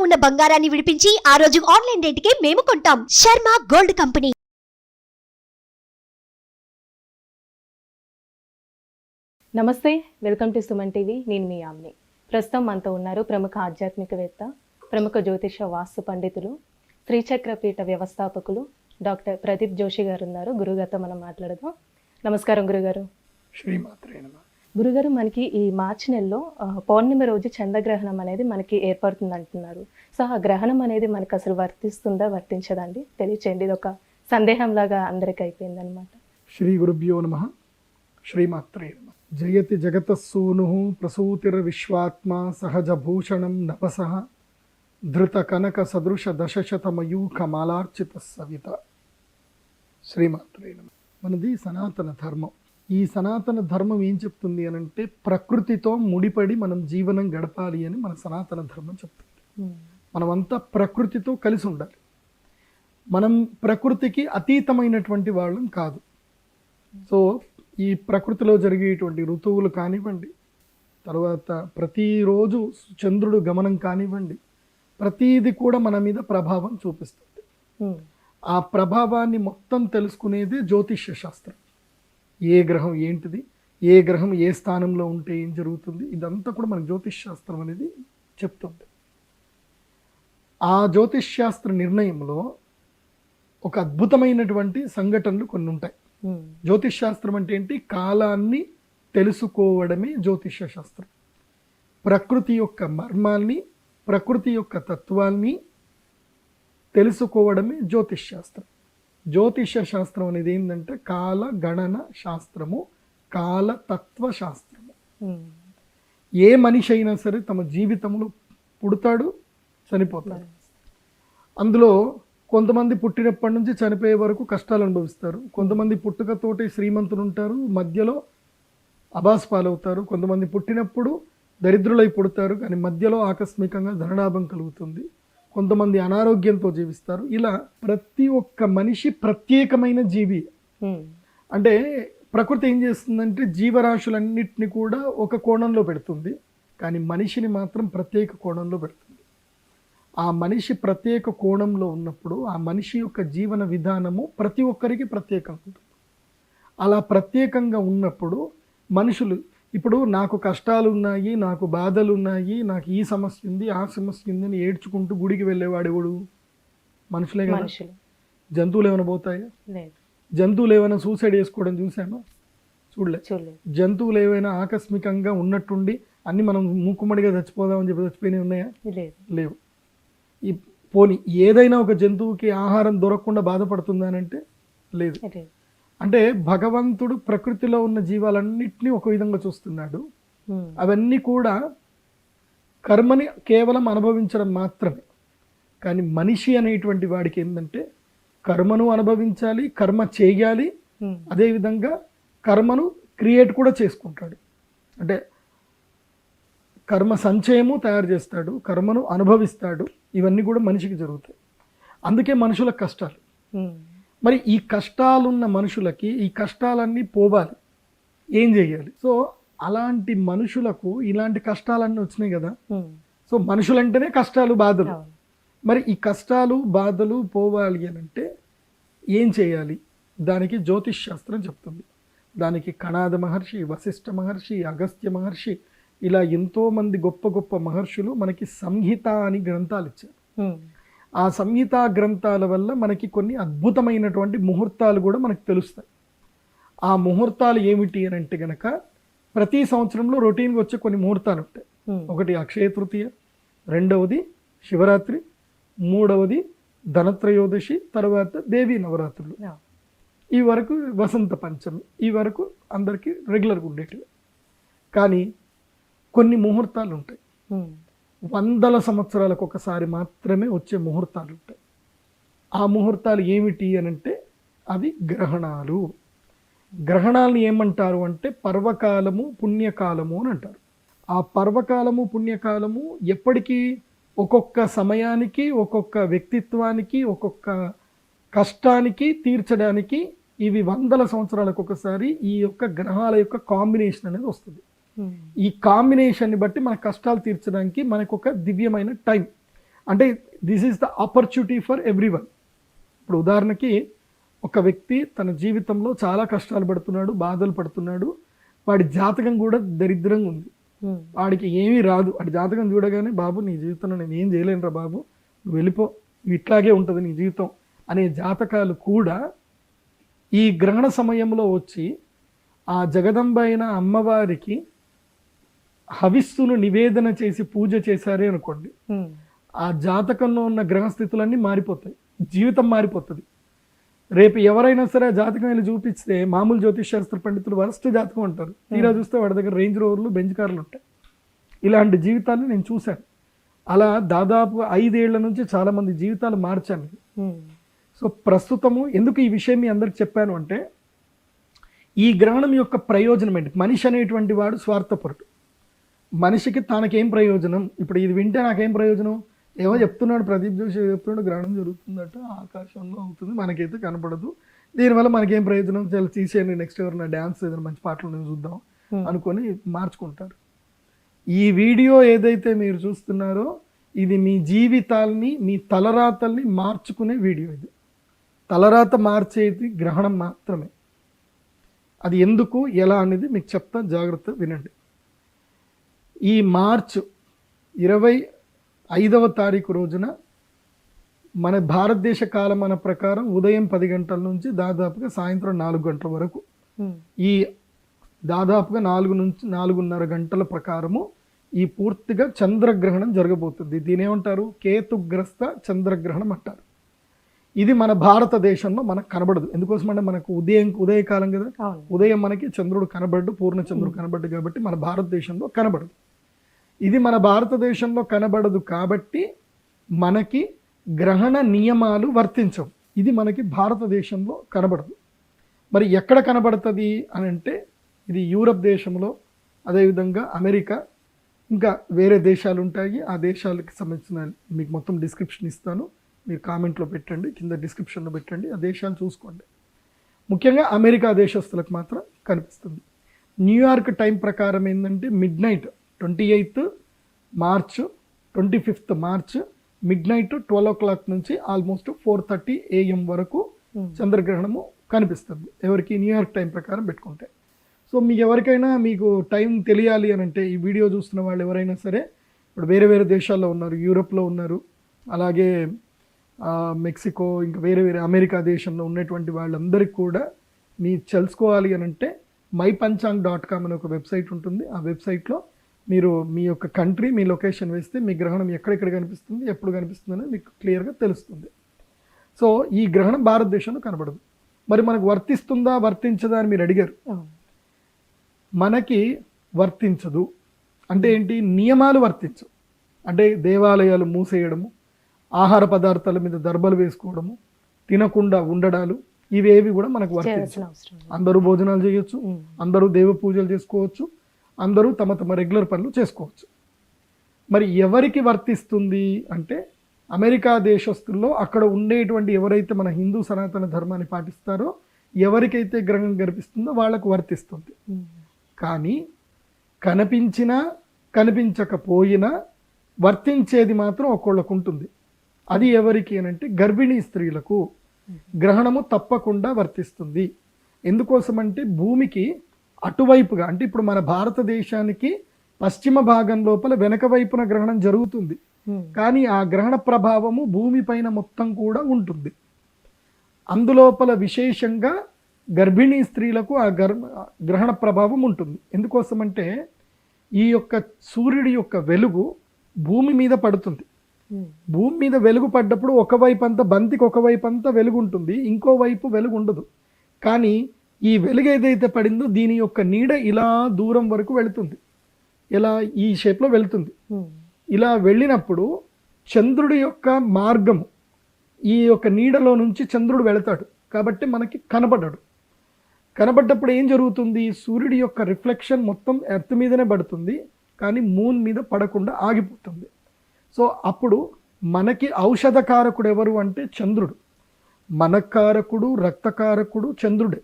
ఉన్న బంగారాన్ని విడిపించి ఆ రోజు ఆన్లైన్ రేటుకే మేము కొంటాం. Sharma gold company. నమస్తే, వెల్కమ్ టు సుమన్ టీవీ. నేను మీ ఆమ్ని. ప్రస్తుతం మనతో ఉన్నారు ప్రముఖ ఆధ్యాత్మికవేత్త, ప్రముఖ జ్యోతిష వాస్తు పండితులు, శ్రీచక్రపీఠ వ్యవస్థాపకులు డాక్టర్ ప్రదీప్ జోషి గారు ఉన్నారు. గురుగారితో మనం మాట్లాడదాం. నమస్కారం గురుగారు. శ్రీమాత్రే నమః. గురుగారు, మనకి ఈ మార్చి నెలలో పౌర్ణమి రోజు చంద్రగ్రహణం అనేది మనకి ఏర్పడుతుంది అంటున్నారు. సో ఆ గ్రహణం అనేది మనకు అసలు వర్తిస్తుందా, వర్తించదండి? తెలియచేయండి. ఇది ఒక సందేహం లాగా అందరికి అయిపోయింది అనమాట. శ్రీ గురుభ్యో నమః. శ్రీమాత్రే నమః. జయతి జగతస్సూను ప్రసూతిర్విశ్వాత్మ సహజభూషణం నభసః ధృత కనక సదృశ దశశతమయూఖ మాలార్చిత సవిత. శ్రీమాత్రే నమః. మనది సనాతన ధర్మం. ఈ సనాతన ధర్మం ఏం చెప్తుంది అని అంటే, ప్రకృతితో ముడిపడి మనం జీవనం గడపాలి అని మన సనాతన ధర్మం చెప్తుంది. మనమంతా ప్రకృతితో కలిసి ఉండాలి. మనం ప్రకృతికి అతీతమైనటువంటి వాళ్ళం కాదు. సో ఈ ప్రకృతిలో జరిగేటువంటి ఋతువులు కానివ్వండి, తర్వాత ప్రతిరోజు చంద్రుడు గమనం కానివ్వండి, ప్రతీది కూడా మన మీద ప్రభావం చూపిస్తుంది. ఆ ప్రభావాన్ని మొత్తం తెలుసుకునేది జ్యోతిష్య శాస్త్రం. ఏ గ్రహం ఏంటిది, ఏ గ్రహం ఏ స్థానంలో ఉంటే ఏం జరుగుతుంది, ఇదంతా కూడా మనకు జ్యోతిష్ శాస్త్రం అనేది చెప్తుంది. ఆ జ్యోతిష్ శాస్త్ర నిర్ణయంలో ఒక అద్భుతమైనటువంటి సంఘటనలు కొన్ని ఉంటాయి. జ్యోతిష్ శాస్త్రం అంటే ఏంటి? కాలాన్ని తెలుసుకోవడమే జ్యోతిష శాస్త్రం. ప్రకృతి యొక్క మర్మాల్ని, ప్రకృతి యొక్క తత్వాల్ని తెలుసుకోవడమే జ్యోతిష్ శాస్త్రం. జ్యోతిష శాస్త్రం అనేది ఏంటంటే కాల గణన శాస్త్రము, కాల తత్వ శాస్త్రము. ఏ మనిషి అయినా సరే తమ జీవితంలో పుడతాడు, చనిపోతాడు. అందులో కొంతమంది పుట్టినప్పటి నుంచి చనిపోయే వరకు కష్టాలు అనుభవిస్తారు. కొంతమంది పుట్టుకతోటి శ్రీమంతులు ఉంటారు, మధ్యలో అబాస్ పాలవుతారు. కొంతమంది పుట్టినప్పుడు దరిద్రులై పుడతారు, కానీ మధ్యలో ఆకస్మికంగా ధనలాభం కలుగుతుంది. కొంతమంది అనారోగ్యంతో జీవిస్తారు. ఇలా ప్రతి ఒక్క మనిషి ప్రత్యేకమైన జీవి. అంటే ప్రకృతి ఏం చేస్తుందంటే జీవరాశులన్నిటిని కూడా ఒక కోణంలో పెడుతుంది, కానీ మనిషిని మాత్రం ప్రత్యేక కోణంలో పెడుతుంది. ఆ మనిషి ప్రత్యేక కోణంలో ఉన్నప్పుడు ఆ మనిషి యొక్క జీవన విధానము ప్రతి ఒక్కరికి ప్రత్యేకంగా ఉంటుంది. అలా ప్రత్యేకంగా ఉన్నప్పుడు మనుషులు, ఇప్పుడు నాకు కష్టాలు ఉన్నాయి, నాకు బాధలు ఉన్నాయి, నాకు ఈ సమస్య ఉంది, ఆ సమస్య ఉంది అని ఏడ్చుకుంటూ గుడికి వెళ్ళేవాడు ఎవడు? మనుషులే కదా. జంతువులు ఏమైనా పోతాయా? జంతువులు ఏమైనా సూసైడ్ చేసుకోవడం చూసామా? చూడలే. జంతువులు ఏవైనా ఆకస్మికంగా ఉన్నట్టుండి అన్ని మనం మూకుమ్మడిగా చచ్చిపోదామని చెప్పి చచ్చిపోయినవి ఉన్నాయా? లేవు. ఈ పోనీ ఏదైనా ఒక జంతువుకి ఆహారం దొరకకుండా బాధపడుతుందానంటే లేదు. అంటే భగవంతుడు ప్రకృతిలో ఉన్న జీవాలన్నింటినీ ఒక విధంగా చూస్తున్నాడు. అవన్నీ కూడా కర్మని కేవలం అనుభవించడం మాత్రమే. కానీ మనిషి అనేటువంటి వాడికి ఏంటంటే కర్మను అనుభవించాలి, కర్మ చేయాలి, అదేవిధంగా కర్మను క్రియేట్ కూడా చేసుకుంటాడు. అంటే కర్మ సంచయము తయారు చేస్తాడు, కర్మను అనుభవిస్తాడు. ఇవన్నీ కూడా మనిషికి జరుగుతాయి. అందుకే మనుషుల కష్టాలు. మరి ఈ కష్టాలున్న మనుషులకి ఈ కష్టాలన్నీ పోవాలి, ఏం చేయాలి? సో అలాంటి మనుషులకు ఇలాంటి కష్టాలన్నీ వచ్చినాయి కదా. సో మనుషులంటేనే కష్టాలు, బాధలు. మరి ఈ కష్టాలు బాధలు పోవాలి అని అంటే ఏం చేయాలి? దానికి జ్యోతిష్ శాస్త్రం చెప్తుంది. దానికి కణాద మహర్షి, వశిష్ఠ మహర్షి, అగస్త్య మహర్షి, ఇలా ఎంతోమంది గొప్ప గొప్ప మహర్షులు మనకి సంహిత అని గ్రంథాలు ఇచ్చారు. ఆ సంహితా గ్రంథాల వల్ల మనకి కొన్ని అద్భుతమైనటువంటి ముహూర్తాలు కూడా మనకు తెలుస్తాయి. ఆ ముహూర్తాలు ఏమిటి అని అంటే గనక ప్రతి సంవత్సరంలో రొటీన్గా వచ్చే కొన్ని ముహూర్తాలు ఉంటాయి. ఒకటి అక్షయ తృతీయ, రెండవది శివరాత్రి, మూడవది ధనత్రయోదశి, తర్వాత దేవీ నవరాత్రులు, ఈ వరకు వసంత పంచమి, ఈ వరకు అందరికీ రెగ్యులర్గా ఉండేటివి. కానీ కొన్ని ముహూర్తాలు ఉంటాయి, వందల సంవత్సరాలకు ఒకసారి మాత్రమే వచ్చే ముహూర్తాలు ఉంటాయి. ఆ ముహూర్తాలు ఏమిటి అని అంటే అవి గ్రహణాలు. గ్రహణాలను ఏమంటారు అంటే పర్వకాలము, పుణ్యకాలము అని అంటారు. ఆ పర్వకాలము, పుణ్యకాలము ఎప్పటికీ ఒక్కొక్క సమయానికి, ఒక్కొక్క వ్యక్తిత్వానికి, ఒక్కొక్క కష్టానికి తీర్చడానికి ఇవి వందల సంవత్సరాలకు ఒకసారి ఈ యొక్క గ్రహాల యొక్క కాంబినేషన్ అనేది వస్తుంది. ఈ కాంబినేషన్ని బట్టి మన కష్టాలు తీర్చడానికి మనకు ఒక దివ్యమైన టైం. అంటే this is the opportunity for everyone. ఇప్పుడు ఉదాహరణకి ఒక వ్యక్తి తన జీవితంలో చాలా కష్టాలు పడుతున్నాడు, బాధలు పడుతున్నాడు, వాడి జాతకం కూడా దరిద్రంగా ఉంది, వాడికి ఏమీ రాదు. వాడి జాతకం చూడగానే బాబు నీ జీవితంలో నేను ఏం చేయలేనురా బాబు, నువ్వు వెళ్ళిపో, నువ్వు ఇట్లాగే ఉంటుంది నీ జీవితం అనే జాతకాలు కూడా ఈ గ్రహణ సమయంలో వచ్చి ఆ జగదంబ అయిన అమ్మవారికి హవిస్సును నివేదన చేసి పూజ చేశారే అనుకోండి, ఆ జాతకంలో ఉన్న గ్రహస్థితులన్నీ మారిపోతాయి, జీవితం మారిపోతుంది. రేపు ఎవరైనా సరే ఆ జాతకం వెళ్ళి చూపిస్తే మామూలు జ్యోతిష్ శాస్త్ర పండితులు వరస్ట్ జాతకం అంటారు, తీరా చూస్తే వాడి దగ్గర రేంజ్ రోవర్లు, బెంచ్ కార్లు ఉంటాయి. ఇలాంటి జీవితాన్ని నేను చూశాను. అలా దాదాపు 5 ఏళ్ల నుంచి చాలా మంది జీవితాలు మార్చాను. సో ప్రస్తుతము ఎందుకు ఈ విషయం మీ అందరికి చెప్పాను అంటే, ఈ గ్రహణం యొక్క ప్రయోజనం ఏంటి? మనిషి అనేటువంటి వాడు స్వార్థపరుడు. మనిషికి తనకేం ప్రయోజనం? ఇప్పుడు ఇది వింటే నాకేం ప్రయోజనం? ఏమో చెప్తున్నాడు ప్రదీప్ జోషి, చెప్తున్నాడు గ్రహణం జరుగుతుందట, ఆకాశంలో అవుతుంది, మనకైతే కనపడదు, దీనివల్ల మనకేం ప్రయోజనం, చాలా తీసేయండి, నెక్స్ట్ ఎవరైనా డ్యాన్స్ ఏదైనా మంచి పాటలు చూద్దాం అనుకొని మార్చుకుంటారు. ఈ వీడియో ఏదైతే మీరు చూస్తున్నారో ఇది మీ జీవితాల్ని, మీ తలరాతల్ని మార్చుకునే వీడియో. ఇది తలరాత మార్చేది గ్రహణం మాత్రమే. అది ఎందుకు, ఎలా అనేది మీకు చెప్తా, జాగ్రత్త వినండి. ఈ మార్చ్ 25వ తారీఖు రోజున మన భారతదేశ కాలమాన ప్రకారం ఉదయం 10 గంటల నుంచి దాదాపుగా సాయంత్రం 4 గంటల వరకు, ఈ దాదాపుగా 4 నుంచి 4:30 గంటల ప్రకారము ఈ పూర్తిగా చంద్రగ్రహణం జరగబోతుంది. దీని ఏమంటారు? కేతుగ్రస్త చంద్రగ్రహణం అంటారు. ఇది మన భారతదేశంలో మనకు కనబడదు. ఎందుకోసం అంటే మనకు ఉదయకాలం కదా, ఉదయం మనకి చంద్రుడు కనబడ్డు, పూర్ణ చంద్రుడు కనబడ్డు, కాబట్టి మన భారతదేశంలో కనబడదు. ఇది మన భారతదేశంలో కనబడదు కాబట్టి మనకి గ్రహణ నియమాలు వర్తించవు. ఇది మనకి భారతదేశంలో కనబడదు. మరి ఎక్కడ కనబడుతుంది అని అంటే, ఇది యూరప్ దేశంలో, అదేవిధంగా అమెరికా, ఇంకా వేరే దేశాలు ఉంటాయి. ఆ దేశాలకు సంబంధించిన మీకు మొత్తం డిస్క్రిప్షన్ ఇస్తాను, మీరు కామెంట్లో పెట్టండి, కింద డిస్క్రిప్షన్లో పెట్టండి, ఆ దేశాలు చూసుకోండి. ముఖ్యంగా అమెరికా దేశస్తులకు మాత్రం కనిపిస్తుంది. న్యూయార్క్ టైం ప్రకారం ఏంటంటే midnight 28th March 25th March midnight 12 o'clock నుంచి ఆల్మోస్ట్ 4:30 AM వరకు చంద్రగ్రహణము కనిపిస్తుంది, ఎవరికి న్యూయార్క్ టైం ప్రకారం పెట్టుకుంటే. సో మీకు ఎవరికైనా మీకు టైం తెలియాలి అని అంటే, ఈ వీడియో చూస్తున్న వాళ్ళు ఎవరైనా సరే ఇప్పుడు వేరే వేరే దేశాల్లో ఉన్నారు, యూరోప్లో ఉన్నారు, అలాగే మెక్సికో, ఇంకా వేరే వేరే అమెరికా దేశంలో ఉన్నటువంటి వాళ్ళందరికీ కూడా మీరు తెలుసుకోవాలి అని అంటే mypanchang.com అనే ఒక వెబ్సైట్ ఉంటుంది. ఆ వెబ్సైట్లో మీరు మీ యొక్క కంట్రీ, మీ లొకేషన్ వేస్తే మీ గ్రహణం ఎక్కడెక్కడ కనిపిస్తుంది, ఎప్పుడు కనిపిస్తుంది అనేది మీకు క్లియర్గా తెలుస్తుంది. సో ఈ గ్రహణం భారతదేశంలో కనబడదు. మరి మనకు వర్తిస్తుందా వర్తించదా అని మీరు అడిగారు. మనకి వర్తించదు అంటే ఏంటి? నియమాలు వర్తించవు. అంటే దేవాలయాలు మూసేయడము, ఆహార పదార్థాల మీద దర్బలు వేసుకోవడము, తినకుండా ఉండడాలు, ఇవేవి కూడా మనకు వర్తించవు. అందరూ భోజనాలు చేయొచ్చు, అందరూ దేవ పూజలు చేసుకోవచ్చు, అందరూ తమ తమ రెగ్యులర్ పనులు చేసుకోవచ్చు. మరి ఎవరికి వర్తిస్తుంది అంటే, అమెరికా దేశస్తుల్లో అక్కడ ఉండేటువంటి ఎవరైతే మన హిందూ సనాతన ధర్మాన్ని పాటిస్తారో, ఎవరికైతే గ్రహణం కనిపిస్తుందో వాళ్ళకు వర్తిస్తుంది. కానీ కనిపించినా కనిపించకపోయినా వర్తించేది మాత్రం ఒక్కొళ్ళకు ఉంటుంది. అది ఎవరికి అనంటే గర్భిణీ స్త్రీలకు గ్రహణము తప్పకుండా వర్తిస్తుంది. ఎందుకోసమంటే భూమికి అటువైపుగా, అంటే ఇప్పుడు మన భారతదేశానికి పశ్చిమ భాగం లోపల వెనక వైపున గ్రహణం జరుగుతుంది, కానీ ఆ గ్రహణ ప్రభావము భూమి పైన మొత్తం కూడా ఉంటుంది. అందులోపల విశేషంగా గర్భిణీ స్త్రీలకు ఆ గ్రహణ ప్రభావం ఉంటుంది. ఎందుకోసమంటే ఈ యొక్క సూర్యుడి యొక్క వెలుగు భూమి మీద పడుతుంది. భూమి మీద వెలుగు పడ్డప్పుడు ఒకవైపు అంతా, బంతికి ఒకవైపు అంతా వెలుగు ఉంటుంది, ఇంకోవైపు వెలుగు ఉండదు. కానీ ఈ వెలుగు ఏదైతే పడిందో దీని యొక్క నీడ ఇలా దూరం వరకు వెళుతుంది, ఇలా ఈ షేప్లో వెళుతుంది. ఇలా వెళ్ళినప్పుడు చంద్రుడి యొక్క మార్గము, ఈ యొక్క నీడలో నుంచి చంద్రుడు వెళతాడు కాబట్టి మనకి కనబడ్డాడు. కనబడ్డప్పుడు ఏం జరుగుతుంది? సూర్యుడి యొక్క రిఫ్లెక్షన్ మొత్తం ఎర్త్ మీదనే పడుతుంది, కానీ మూన్ మీద పడకుండా ఆగిపోతుంది. సో అప్పుడు మనకి ఔషధకారకుడు ఎవరు అంటే చంద్రుడు. మనకారకుడు, రక్తకారకుడు చంద్రుడే.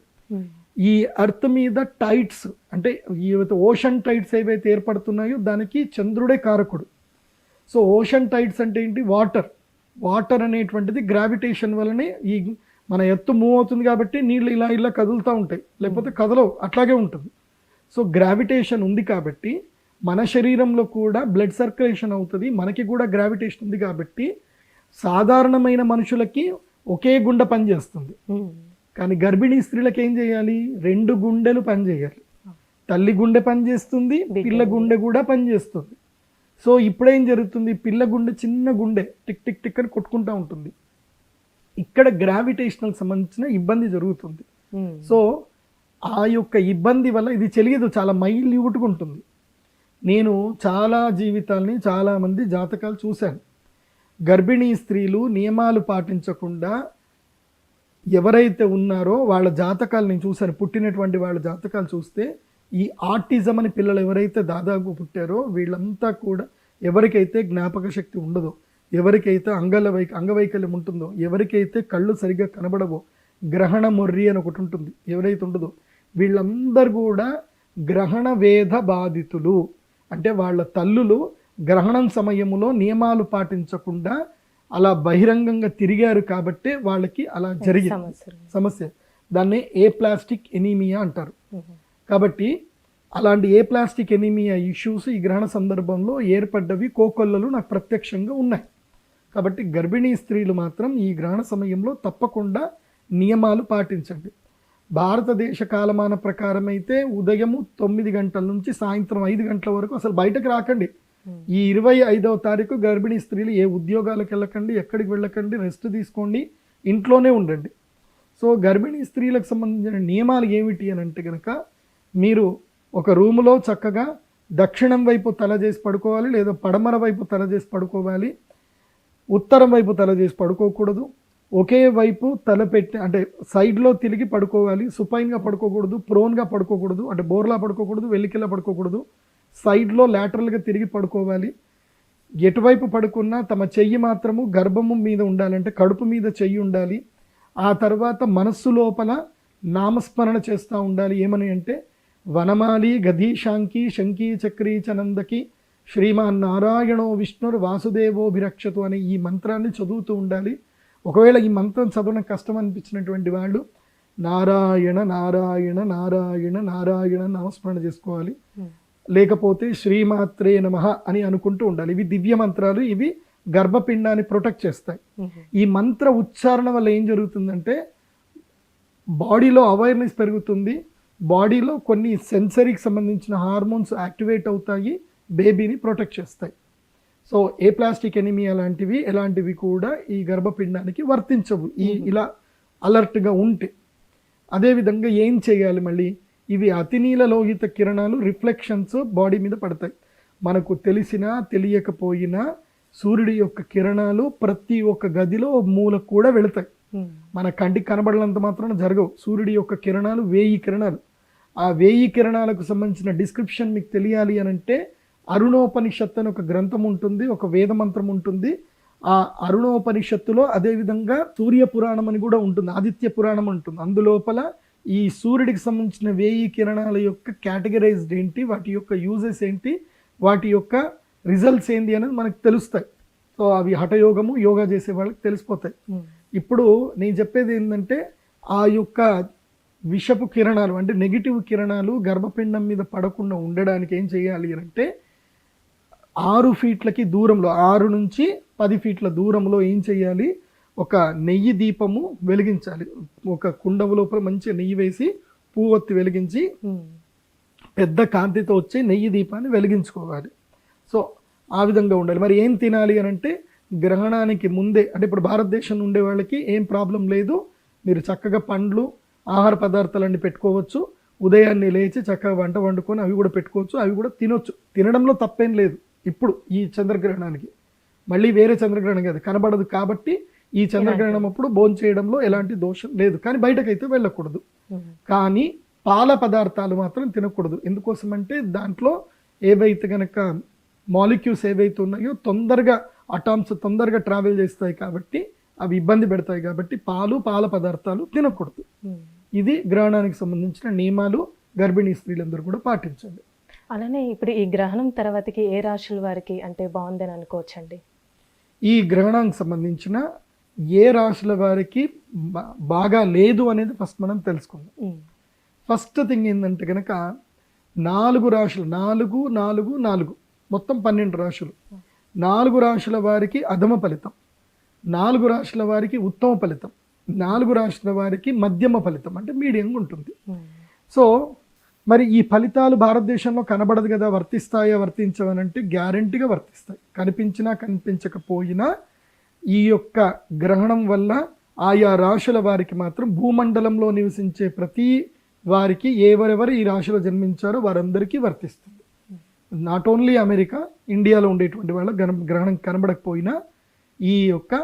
ఈ ఎర్త్ మీద టైడ్స్, అంటే ఈ ఓషన్ టైడ్స్ ఏవైతే ఏర్పడుతున్నాయో దానికి చంద్రుడే కారకుడు. సో ఓషన్ టైడ్స్ అంటే ఏంటి? వాటర్ అనేటువంటిది గ్రావిటేషన్ వల్లనే ఈ మన ఎత్తు మూవ్ అవుతుంది కాబట్టి నీళ్ళు ఇలా ఇలా కదులుతూ ఉంటాయి, లేకపోతే కదలవు, అట్లాగే ఉంటుంది. సో గ్రావిటేషన్ ఉంది కాబట్టి మన శరీరంలో కూడా బ్లడ్ సర్క్యులేషన్ అవుతుంది, మనకి కూడా గ్రావిటేషన్ ఉంది కాబట్టి సాధారణమైన మనుషులకి ఒకే గుండె పనిచేస్తుంది. కానీ గర్భిణీ స్త్రీలకు ఏం చేయాలి? 2 గుండెలు పనిచేయాలి. తల్లి గుండె పనిచేస్తుంది, పిల్ల గుండె కూడా పనిచేస్తుంది. సో ఇప్పుడేం జరుగుతుంది? పిల్ల గుండె చిన్న గుండె టిక్ టిక్ టిక్ అని కొట్టుకుంటూ ఉంటుంది. ఇక్కడ గ్రావిటేషనల్ సంబంధించిన ఇబ్బంది జరుగుతుంది. సో ఆ యొక్క ఇబ్బంది వల్ల ఇది తెలియదు, చాలా మైల్యూట్గా ఉంటుంది. నేను చాలా జీవితాల్ని, చాలామంది జాతకాలు చూశాను. గర్భిణీ స్త్రీలు నియమాలు పాటించకుండా ఎవరైతే ఉన్నారో వాళ్ళ జాతకాలు నేను చూశాను. పుట్టినటువంటి వాళ్ళ జాతకాలు చూస్తే ఈ ఆర్టిజం అని పిల్లలు ఎవరైతే దాదాపు పుట్టారో వీళ్ళంతా కూడా, ఎవరికైతే జ్ఞాపక శక్తి ఉండదో, ఎవరికైతే అంగవైకల్యం ఉంటుందో, ఎవరికైతే కళ్ళు సరిగ్గా కనబడవో, గ్రహణ మొర్రి అని ఒకటి ఉంటుంది, ఎవరైతే ఉండదో వీళ్ళందరూ కూడా గ్రహణ వేధ బాధితులు. అంటే వాళ్ళ తల్లులు గ్రహణం సమయంలో నియమాలు పాటించకుండా అలా బహిరంగంగా తిరిగారు కాబట్టి వాళ్ళకి అలా జరిగింది సమస్య. దాన్నే ఏప్లాస్టిక్ ఎనీమియా అంటారు. కాబట్టి అలాంటి ఏప్లాస్టిక్ ఎనీమియా ఇష్యూస్ ఈ గ్రహణ సందర్భంలో ఏర్పడ్డవి కోకొల్లలు నాకు ప్రత్యక్షంగా ఉన్నాయి. కాబట్టి గర్భిణీ స్త్రీలు మాత్రం ఈ గ్రహణ సమయంలో తప్పకుండా నియమాలు పాటించండి. భారతదేశ కాలమాన ప్రకారం అయితే ఉదయము 9 గంటల నుంచి సాయంత్రం 5 గంటల వరకు అసలు బయటకు రాకండి. ఈ 25వ తారీఖు గర్భిణీ స్త్రీలు ఏ ఉద్యోగాలకు వెళ్ళకండి, ఎక్కడికి వెళ్ళకండి, రెస్ట్ తీసుకోండి, ఇంట్లోనే ఉండండి. సో గర్భిణీ స్త్రీలకు సంబంధించిన నియమాలు ఏమిటి అని అంటే కనుక, మీరు ఒక రూములో చక్కగా దక్షిణం వైపు తల చేసి పడుకోవాలి, లేదా పడమర వైపు తల చేసి పడుకోవాలి. ఉత్తరం వైపు తల చేసి పడుకోకూడదు. ఒకే వైపు తల పెట్టి అంటే సైడ్లో తిరిగి పడుకోవాలి. సుపైన్గా పడుకోకూడదు, ప్రోన్గా పడుకోకూడదు, అంటే బోర్లా పడుకోకూడదు, వెలికిలా పడుకోకూడదు. సైడ్లో లాటరల్గా తిరిగి పడుకోవాలి. ఎటువైపు పడుకున్నా తమ చెయ్యి మాత్రము గర్భము మీద ఉండాలంటే కడుపు మీద చెయ్యి ఉండాలి. ఆ తర్వాత మనస్సు లోపల నామస్మరణ చేస్తూ ఉండాలి. ఏమని అంటే వనమాలి గధీశాంకి శంకీ చక్రీ చనందకి శ్రీమాన్ నారాయణో విష్ణుర్ వాసుదేవోభిరక్షతు అనే ఈ మంత్రాన్ని చదువుతూ ఉండాలి. ఒకవేళ ఈ మంత్రం చదవడం కష్టం అనిపించినటువంటి వాళ్ళు నారాయణ నారాయణ నారాయణ నారాయణ నామస్మరణ చేసుకోవాలి. లేకపోతే శ్రీమాత్రే నమః అని అనుకుంటూ ఉండాలి. ఇవి దివ్య మంత్రాలు, ఇవి గర్భపిండాన్ని ప్రొటెక్ట్ చేస్తాయి. ఈ మంత్ర ఉచ్చారణ వల్ల ఏం జరుగుతుందంటే బాడీలో అవేర్నెస్ పెరుగుతుంది, బాడీలో కొన్ని సెన్సరీకి సంబంధించిన హార్మోన్స్ యాక్టివేట్ అవుతాయి, బేబీని ప్రొటెక్ట్ చేస్తాయి. సో ఏ ప్లాస్టిక్ ఎనిమియా లాంటివి ఎలాంటివి కూడా ఈ గర్భపిండానికి వర్తించవు ఇలా అలర్ట్గా ఉంటే. అదేవిధంగా ఏం చేయాలి మళ్ళీ? ఇవి అతినీల లోహిత కిరణాలు రిఫ్లెక్షన్స్ బాడీ మీద పడతాయి. మనకు తెలిసినా తెలియకపోయినా సూర్యుడి యొక్క కిరణాలు ప్రతి ఒక్క గదిలో మూలకు కూడా వెళతాయి. మన కంటికి కనబడినంత మాత్రాన జరగవు. సూర్యుడి యొక్క కిరణాలు 1000 కిరణాలు. ఆ 1000 కిరణాలకు సంబంధించిన డిస్క్రిప్షన్ మీకు తెలియాలి అని అంటే అరుణోపనిషత్తు అని ఒక గ్రంథం ఉంటుంది, ఒక వేద మంత్రం ఉంటుంది. ఆ అరుణోపనిషత్తులో అదేవిధంగా సూర్య పురాణం అని కూడా ఉంటుంది, ఆదిత్య పురాణం ఉంటుంది. అందులోపల ఈ సూర్యుడికి సంబంధించిన 1000 కిరణాల యొక్క కేటగరైజ్డ్ ఏంటి, వాటి యొక్క యూజెస్ ఏంటి, వాటి యొక్క రిజల్ట్స్ ఏంటి అనేది మనకు తెలుస్తాయి. సో అవి హఠయోగము యోగా చేసే వాళ్ళకి తెలిసిపోతాయి. ఇప్పుడు నేను చెప్పేది ఏంటంటే ఆ యొక్క విషపు కిరణాలు అంటే నెగిటివ్ కిరణాలు గర్భపిండం మీద పడకుండా ఉండడానికి ఏం చేయాలి అంటే 6 ఫీట్లకి దూరంలో 6 నుంచి 10 ఫీట్ల దూరంలో ఏం చేయాలి, ఒక నెయ్యి దీపము వెలిగించాలి. ఒక కుండ లోపల మంచిగా నెయ్యి వేసి పువ్వొత్తి వెలిగించి పెద్ద కాంతితో వచ్చే నెయ్యి దీపాన్ని వెలిగించుకోవాలి. సో ఆ విధంగా ఉండాలి. మరి ఏం తినాలి అని అంటే గ్రహణానికి ముందే, అంటే ఇప్పుడు భారతదేశం ఉండే వాళ్ళకి ఏం ప్రాబ్లం లేదు, మీరు చక్కగా పండ్లు ఆహార పదార్థాలన్నీ పెట్టుకోవచ్చు. ఉదయాన్నే లేచి చక్కగా వంట వండుకొని అవి కూడా పెట్టుకోవచ్చు, అవి కూడా తినొచ్చు. తినడంలో తప్పేం లేదు. ఇప్పుడు ఈ చంద్రగ్రహణానికి మళ్ళీ వేరే చంద్రగ్రహణం కాదు, కనబడదు కాబట్టి ఈ చంద్రగ్రహణం అప్పుడు భోజనం చేయడంలో ఎలాంటి దోషం లేదు. కానీ బయటకైతే వెళ్ళకూడదు. కానీ పాల పదార్థాలు మాత్రం తినకూడదు. ఎందుకోసం అంటే దాంట్లో ఏవైతే కనుక మాలిక్యూల్స్ ఏవైతే ఉన్నాయో తొందరగా అటామ్స్ తొందరగా ట్రావెల్ చేస్తాయి కాబట్టి అవి ఇబ్బంది పెడతాయి. కాబట్టి పాల పదార్థాలు తినకూడదు. ఇది గ్రహణానికి సంబంధించిన నియమాలు గర్భిణీ స్త్రీలందరూ కూడా పాటించండి. అలానే ఇప్పుడు ఈ గ్రహణం తర్వాతకి ఏ రాశుల వారికి అంటే బాగుందని అనుకోవచ్చండి? ఈ గ్రహణానికి సంబంధించిన ఏ రాశుల వారికి బాగా లేదు అనేది ఫస్ట్ మనం తెలుసుకుందాం. ఫస్ట్ థింగ్ ఏంటంటే కనుక 4 రాశులు 4 మొత్తం 12 రాశులు. 4 రాశుల వారికి అధమ ఫలితం, 4 రాశుల వారికి ఉత్తమ ఫలితం, 4 రాశుల వారికి మధ్యమ ఫలితం, అంటే మీడియంగా ఉంటుంది. సో మరి ఈ ఫలితాలు భారతదేశంలో కనబడదు కదా, వర్తిస్తాయా వర్తించవనంటే గ్యారంటీగా వర్తిస్తాయి. కనిపించినా కనిపించకపోయినా ఈ యొక్క గ్రహణం వల్ల ఆయా రాశుల వారికి మాత్రం భూమండలంలో నివసించే ప్రతి వారికి ఎవరెవరు ఈ రాశిలో జన్మించారో వారందరికీ వర్తిస్తుంది. నాట్ ఓన్లీ అమెరికా, ఇండియాలో ఉండేటువంటి వాళ్ళ గ్రహణం కనబడకపోయినా ఈ యొక్క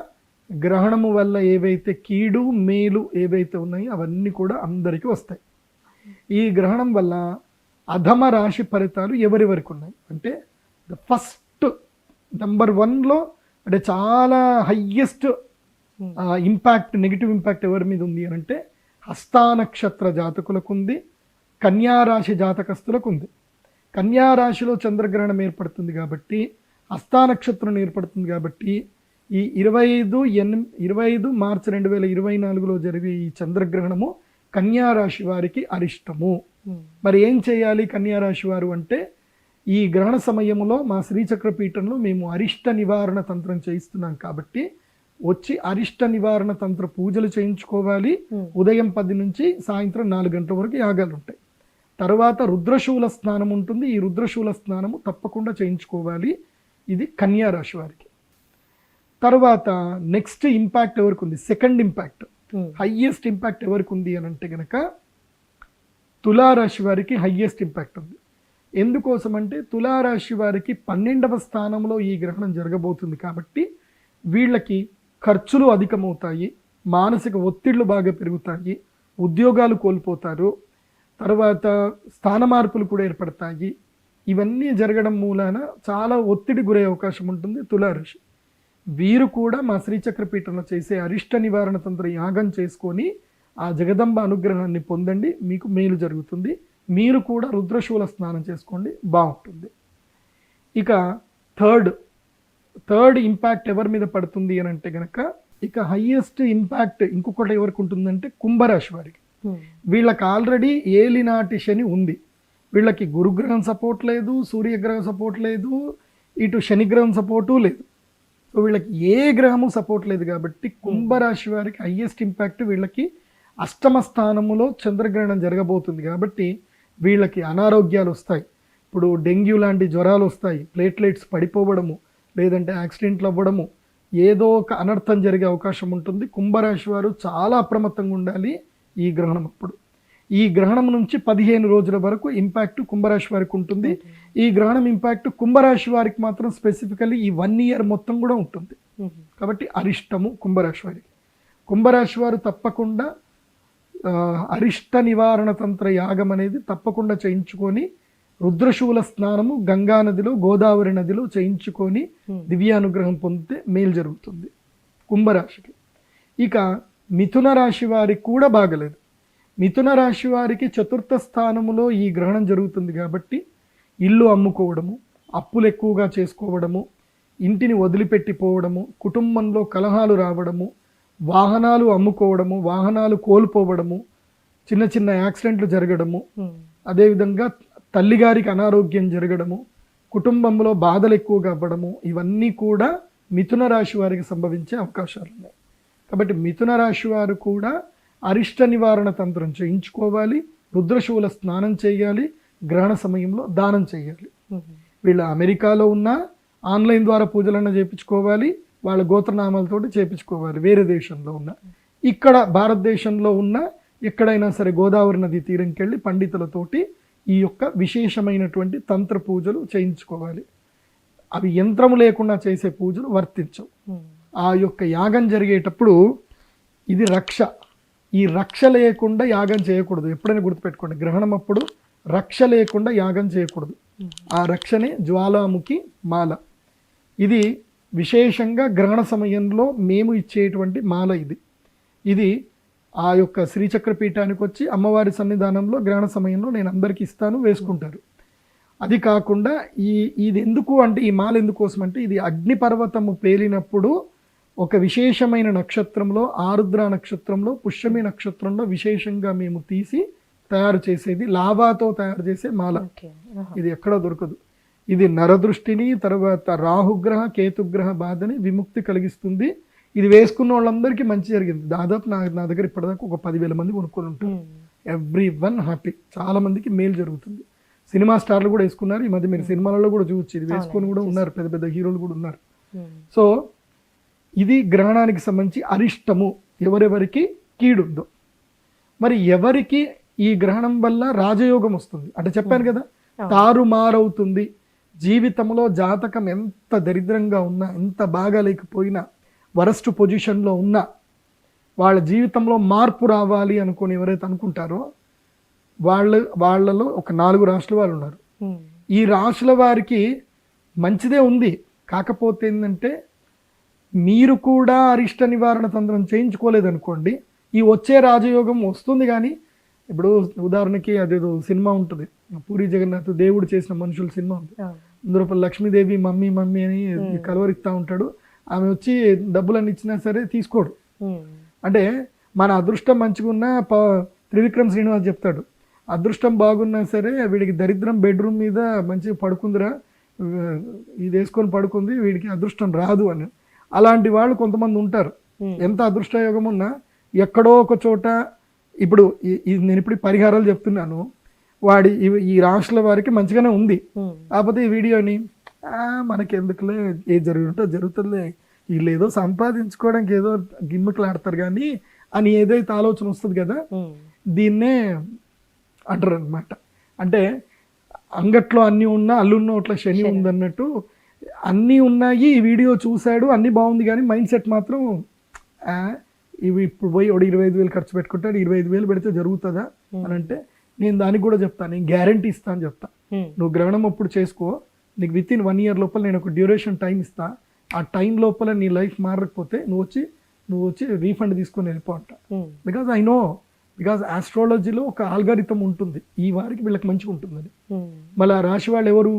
గ్రహణము వల్ల ఏవైతే కీడు మేలు ఏవైతే ఉన్నాయో అవన్నీ కూడా అందరికీ వస్తాయి. ఈ గ్రహణం వల్ల అధమ రాశి ఫలితాలు ఎవరెవరికి ఉన్నాయి అంటే ద ఫస్ట్ నెంబర్ 1లో అంటే చాలా హయ్యెస్ట్ ఇంపాక్ట్, నెగిటివ్ ఇంపాక్ట్ ఎవరి మీద ఉంది అని అంటే హస్తా నక్షత్ర జాతకులకు ఉంది, కన్యారాశి జాతకస్తులకు ఉంది. కన్యారాశిలో చంద్రగ్రహణం ఏర్పడుతుంది కాబట్టి, హస్తా నక్షత్రం ఏర్పడుతుంది కాబట్టి ఈ 25 మార్చి 2024లో జరిగే ఈ చంద్రగ్రహణము కన్యారాశి వారికి అరిష్టము. మరి ఏం చేయాలి కన్యారాశి వారు అంటే, ఈ గ్రహణ సమయంలో మా శ్రీచక్ర పీఠంలో మేము అరిష్ట నివారణ తంత్రం చేయిస్తున్నాం కాబట్టి వచ్చి అరిష్ట నివారణ తంత్ర పూజలు చేయించుకోవాలి. ఉదయం 10 నుంచి సాయంత్రం 4 గంటల వరకు యాగాలు ఉంటాయి. తర్వాత రుద్రశూల స్నానం ఉంటుంది. ఈ రుద్రశూల స్నానము తప్పకుండా చేయించుకోవాలి. ఇది కన్యారాశి వారికి. తర్వాత నెక్స్ట్ ఇంపాక్ట్ ఎవరికి ఉంది, సెకండ్ ఇంపాక్ట్, హైయెస్ట్ ఇంపాక్ట్ ఎవరికి ఉంది అని అంటే గనక తులారాశి వారికి హైయెస్ట్ ఇంపాక్ట్ ఉంది. ఎందుకోసం అంటే తులారాశి వారికి 12వ స్థానంలో ఈ గ్రహణం జరగబోతుంది కాబట్టి వీళ్ళకి ఖర్చులు అధికమవుతాయి, మానసిక ఒత్తిళ్లు బాగా పెరుగుతాయి, ఉద్యోగాలు కోల్పోతారు, తర్వాత స్థాన మార్పులు కూడా ఏర్పడతాయి. ఇవన్నీ జరగడం మూలాన చాలా ఒత్తిడి గురయ్యే అవకాశం ఉంటుంది తులారాశి. వీరు కూడా మా శ్రీచక్రపీఠంలో చేసే అరిష్ట నివారణ తంత్ర యాగం చేసుకొని ఆ జగదంబ అనుగ్రహాన్ని పొందండి, మీకు మేలు జరుగుతుంది. మీరు కూడా రుద్రశూల స్నానం చేసుకోండి, బాగుంటుంది. ఇక థర్డ్ ఇంపాక్ట్ ఎవరి మీద పడుతుంది అని అంటే గనక, ఇక హైయెస్ట్ ఇంపాక్ట్ ఇంకొకటి ఎవరికి ఉంటుందంటే కుంభరాశి వారికి. వీళ్ళకి ఆల్రెడీ ఏలినాటి శని ఉంది. వీళ్ళకి గురుగ్రహం సపోర్ట్ లేదు, సూర్యగ్రహం సపోర్ట్ లేదు, ఇటు శనిగ్రహం సపోర్టు లేదు. సో వీళ్ళకి ఏ గ్రహము సపోర్ట్ లేదు కాబట్టి కుంభరాశి వారికి హైయెస్ట్ ఇంపాక్ట్. వీళ్ళకి అష్టమ స్థానములో చంద్రగ్రహణం జరగబోతుంది కాబట్టి వీళ్ళకి అనారోగ్యాలు వస్తాయి. ఇప్పుడు డెంగ్యూ లాంటి జ్వరాలు వస్తాయి, ప్లేట్లెట్స్ పడిపోవడము, లేదంటే యాక్సిడెంట్లు అవ్వడము, ఏదో ఒక అనర్థం జరిగే అవకాశం ఉంటుంది. కుంభరాశి వారు చాలా అప్రమత్తంగా ఉండాలి ఈ గ్రహణం అప్పుడు. ఈ గ్రహణం నుంచి 15 రోజుల వరకు ఇంపాక్ట్ కుంభరాశి వారికి ఉంటుంది. ఈ గ్రహణం ఇంపాక్ట్ కుంభరాశి వారికి మాత్రం స్పెసిఫికల్లీ ఈ 1 ఇయర్ మొత్తం కూడా ఉంటుంది కాబట్టి అరిష్టము కుంభరాశి వారికి. కుంభరాశి వారు తప్పకుండా అరిష్ట నివారణ తంత్ర యాగం అనేది తప్పకుండా చేయించుకొని, రుద్రశూల స్నానము గంగా నదిలో గోదావరి నదిలో చేయించుకొని దివ్యానుగ్రహం పొందితే మేలు జరుగుతుంది కుంభరాశికి. ఇక మిథున రాశి వారికి కూడా బాగలేదు. మిథున రాశి వారికి 4థ స్థానములో ఈ గ్రహణం జరుగుతుంది కాబట్టి ఇల్లు అమ్ముకోవడము, అప్పులు ఎక్కువగా చేసుకోవడము, ఇంటిని వదిలిపెట్టిపోవడము, కుటుంబంలో కలహాలు రావడము, వాహనాలు అమ్ముకోవడము, వాహనాలు కోల్పోవడము, చిన్న చిన్న యాక్సిడెంట్లు జరగడము, అదేవిధంగా తల్లిగారికి అనారోగ్యం జరగడము, కుటుంబంలో బాధలు ఎక్కువగా అవ్వడము, ఇవన్నీ కూడా మిథున రాశి వారికి సంభవించే అవకాశాలు ఉన్నాయి. కాబట్టి మిథున రాశి వారు కూడా అరిష్ట నివారణ తంత్రం చేయించుకోవాలి, రుద్రశూల స్నానం చేయాలి, గ్రహణ సమయంలో దానం చేయాలి. వీళ్ళ అమెరికాలో ఉన్న ఆన్లైన్ ద్వారా పూజలన్నా చేయించుకోవాలి, వాళ్ళ గోత్రనామాలతోటి చేయించుకోవాలి. వేరే దేశంలో ఉన్న, ఇక్కడ భారతదేశంలో ఉన్న ఎక్కడైనా సరే గోదావరి నది తీరంకి వెళ్ళి పండితులతోటి ఈ యొక్క విశేషమైనటువంటి తంత్ర పూజలు చేయించుకోవాలి. అవి యంత్రము లేకుండా చేసే పూజలు వర్తించవు. ఆ యొక్క యాగం జరిగేటప్పుడు ఇది రక్ష, ఈ రక్ష లేకుండా యాగం చేయకూడదు. ఎప్పుడైనా గుర్తుపెట్టుకోండి, గ్రహణం అప్పుడు రక్ష లేకుండా యాగం చేయకూడదు. ఆ రక్షనే జ్వాలాముఖి మాల. ఇది విశేషంగా గ్రహణ సమయంలో మేము ఇచ్చేటువంటి మాల. ఇది ఆ యొక్క శ్రీచక్ర పీఠానికి వచ్చి అమ్మవారి సన్నిధానంలో గ్రహణ సమయంలో నేను అందరికీ ఇస్తాను, వేసుకుంటారు. అది కాకుండా ఇది ఎందుకు అంటే ఈ మాల ఎందుకోసం అంటే ఇది అగ్నిపర్వతము పేలినప్పుడు ఒక విశేషమైన నక్షత్రంలో ఆరుద్ర నక్షత్రంలో పుష్యమి నక్షత్రంలో విశేషంగా మేము తీసి తయారు చేసేది లావాతో తయారు చేసే మాల. ఇది ఎక్కడా దొరకదు. ఇది నరదృష్టిని తర్వాత రాహుగ్రహ కేతుగ్రహ బాధని విముక్తి కలిగిస్తుంది. ఇది వేసుకున్న వాళ్ళందరికీ మంచి జరిగింది. దాదాపు నా దగ్గర ఇప్పటిదాకా ఒక 10,000 మంది కొనుక్కొని ఉంటారు. ఎవ్రీ వన్ హ్యాపీ, చాలా మందికి మేలు జరుగుతుంది. సినిమా స్టార్లు కూడా వేసుకున్నారు. ఈ మధ్య మీరు సినిమాలలో కూడా చూవచ్చు, ఇది వేసుకొని కూడా ఉన్నారు, పెద్ద పెద్ద హీరోలు కూడా ఉన్నారు. సో ఇది గ్రహణానికి సంబంధించి అరిష్టము, ఎవరెవరికి కీడుందో. మరి ఎవరికి ఈ గ్రహణం వల్ల రాజయోగం వస్తుంది అంటే చెప్పాను కదా, తారుమారవుతుంది జీవితంలో. జాతకం ఎంత దరిద్రంగా ఉన్నా, ఎంత బాగా లేకపోయినా, వరస్ట్ పొజిషన్లో ఉన్నా, వాళ్ళ జీవితంలో మార్పు రావాలి అనుకొని ఎవరైతే అనుకుంటారో వాళ్ళలో ఒక 4 రాశుల వాళ్ళు ఉన్నారు. ఈ రాశుల వారికి మంచిదే ఉంది. కాకపోతే ఏంటంటే మీరు కూడా అరిష్ట నివారణ తంత్రం చేయించుకోలేదనుకోండి, ఈ వచ్చే రాజయోగం వస్తుంది. కానీ ఇప్పుడు ఉదాహరణకి అదేదో సినిమా ఉంటుంది, పూరి జగన్నాథ్ దేవుడు చేసిన మనుషుల సినిమా ఉంది. అందులో లక్ష్మీదేవి మమ్మీ మమ్మీ అని కలవరిస్తూ ఉంటాడు. ఆమె వచ్చి డబ్బులన్నీ ఇచ్చినా సరే తీసుకోడు. అంటే మన అదృష్టం మంచిగున్నా త్రివిక్రమ్ శ్రీనివాస్ చెప్తాడు, అదృష్టం బాగున్నా సరే వీడికి దరిద్రం బెడ్రూమ్ మీద మంచిగా పడుకుందిరా, ఇది వేసుకొని పడుకుంది, వీడికి అదృష్టం రాదు అని. అలాంటి వాళ్ళు కొంతమంది ఉంటారు. ఎంత అదృష్టయోగం ఉన్నా ఎక్కడో ఒక చోట, ఇప్పుడు నేను ఇప్పుడు పరిహారాలు చెప్తున్నాను, ఈ రాశుల వారికి మంచిగానే ఉంది. కాకపోతే ఈ వీడియోని మనకి ఎందుకులే, ఏ జరుగుతుందో జరుగుతుందిలే, వీళ్ళు ఏదో సంపాదించుకోవడానికి ఏదో గిమ్మికలు ఆడతారు కానీ అని ఏదైతే ఆలోచన వస్తుంది కదా, దీన్నే అంటారు అనమాట. అంటే అంగట్లో అన్నీ ఉన్నా అల్లున్నోట్ల శని ఉందన్నట్టు, అన్నీ ఉన్నాయి, ఈ వీడియో చూశాడు అన్నీ బాగుంది కానీ మైండ్ సెట్ మాత్రం ఇవి ఇప్పుడు పోయి 25,000 ఖర్చు పెట్టుకుంటాడు, 25,000 పెడితే జరుగుతుందా అని అంటే నేను దానికి కూడా చెప్తాను, నేను గ్యారంటీ ఇస్తాను అని చెప్తా. నువ్వు గ్రహణం అప్పుడు చేసుకో, నీకు విత్ ఇన్ 1 year లోపల నేను ఒక డ్యూరేషన్ టైం ఇస్తా. ఆ టైం లోపల నీ లైఫ్ మారకపోతే నువ్వు వచ్చి రీఫండ్ తీసుకొని వెళ్ళిపో అంట. బికాజ్ ఐ నో, బికాజ్ ఆస్ట్రాలజీలో ఒక ఆల్గారిథం ఉంటుంది, ఈ వారికి వీళ్ళకి మంచిగా ఉంటుందని. మళ్ళీ ఆ రాశి వాళ్ళు ఎవరు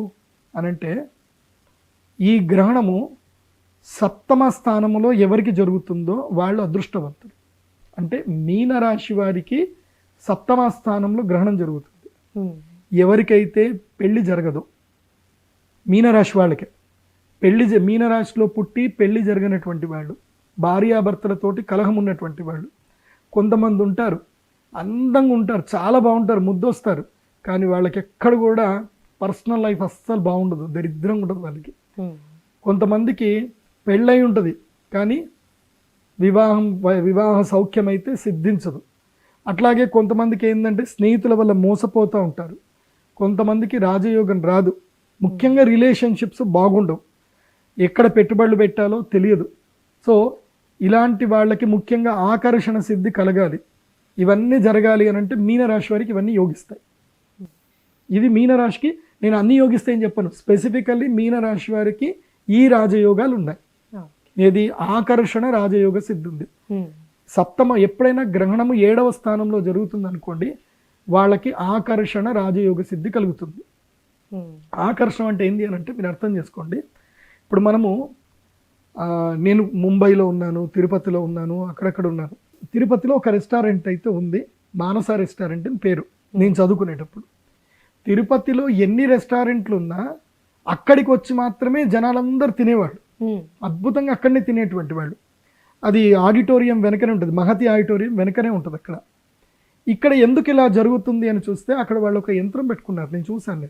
అనంటే, ఈ గ్రహణము 7వ స్థానంలో ఎవరికి జరుగుతుందో వాళ్ళు అదృష్టవంతులు. అంటే మీనరాశి వారికి 7వ స్థానంలో గ్రహణం జరుగుతుంది. ఎవరికైతే పెళ్లి జరగదో, మీనరాశి వాళ్ళకే మీనరాశిలో పుట్టి పెళ్లి జరిగినటువంటి వాళ్ళు, భార్యాభర్తలతోటి కలహం ఉన్నటువంటి వాళ్ళు కొంతమంది ఉంటారు. అందంగా ఉంటారు, చాలా బాగుంటారు, ముద్దొస్తారు, కానీ వాళ్ళకి ఎక్కడ కూడా పర్సనల్ లైఫ్ అస్సలు బాగుండదు, దరిద్రంగా ఉంటుంది వాళ్ళకి. కొంతమందికి పెళ్ళై ఉంటుంది కానీ వివాహ సౌఖ్యం అయితే సిద్ధించదు. అట్లాగే కొంతమందికి ఏంటంటే స్నేహితుల వల్ల మోసపోతూ ఉంటారు. కొంతమందికి రాజయోగం రాదు, ముఖ్యంగా రిలేషన్షిప్స్ బాగుండవు, ఎక్కడ పెట్టుబడులు పెట్టాలో తెలియదు. సో ఇలాంటి వాళ్ళకి ముఖ్యంగా ఆకర్షణ సిద్ధి కలగాలి. ఇవన్నీ జరగాలి అని అంటే మీనరాశి వారికి ఇవన్నీ యోగిస్తాయి. ఇది మీనరాశికి నేను అన్ని యోగిస్తాయని చెప్పను, స్పెసిఫికల్లీ మీనరాశి వారికి ఈ రాజయోగాలు ఉన్నాయి. ఏది ఆకర్షణ రాజయోగ సిద్ధి ఉంది. 7వ ఎప్పుడైనా గ్రహణము 7వ స్థానంలో జరుగుతుంది అనుకోండి, వాళ్ళకి ఆకర్షణ రాజయోగ సిద్ధి కలుగుతుంది. ఆకర్షణ అంటే ఏంటి అని అంటే మీరు అర్థం చేసుకోండి. ఇప్పుడు నేను ముంబైలో ఉన్నాను, తిరుపతిలో ఉన్నాను, అక్కడక్కడ ఉన్నాను. తిరుపతిలో ఒక రెస్టారెంట్ అయితే ఉంది, మానస రెస్టారెంట్ అని పేరు. నేను చదువుకునేటప్పుడు తిరుపతిలో ఎన్ని రెస్టారెంట్లు ఉన్నా అక్కడికి వచ్చి మాత్రమే జనాలందరూ తినేవాళ్ళు, అద్భుతంగా అక్కడనే తినేటువంటి వాళ్ళు. అది ఆడిటోరియం వెనకనే ఉంటుంది, మహతి ఆడిటోరియం వెనకనే ఉంటుంది అక్కడ. ఇక్కడ ఎందుకు ఇలా జరుగుతుంది అని చూస్తే అక్కడ వాళ్ళు ఒక యంత్రం పెట్టుకున్నారు, నేను చూశాను.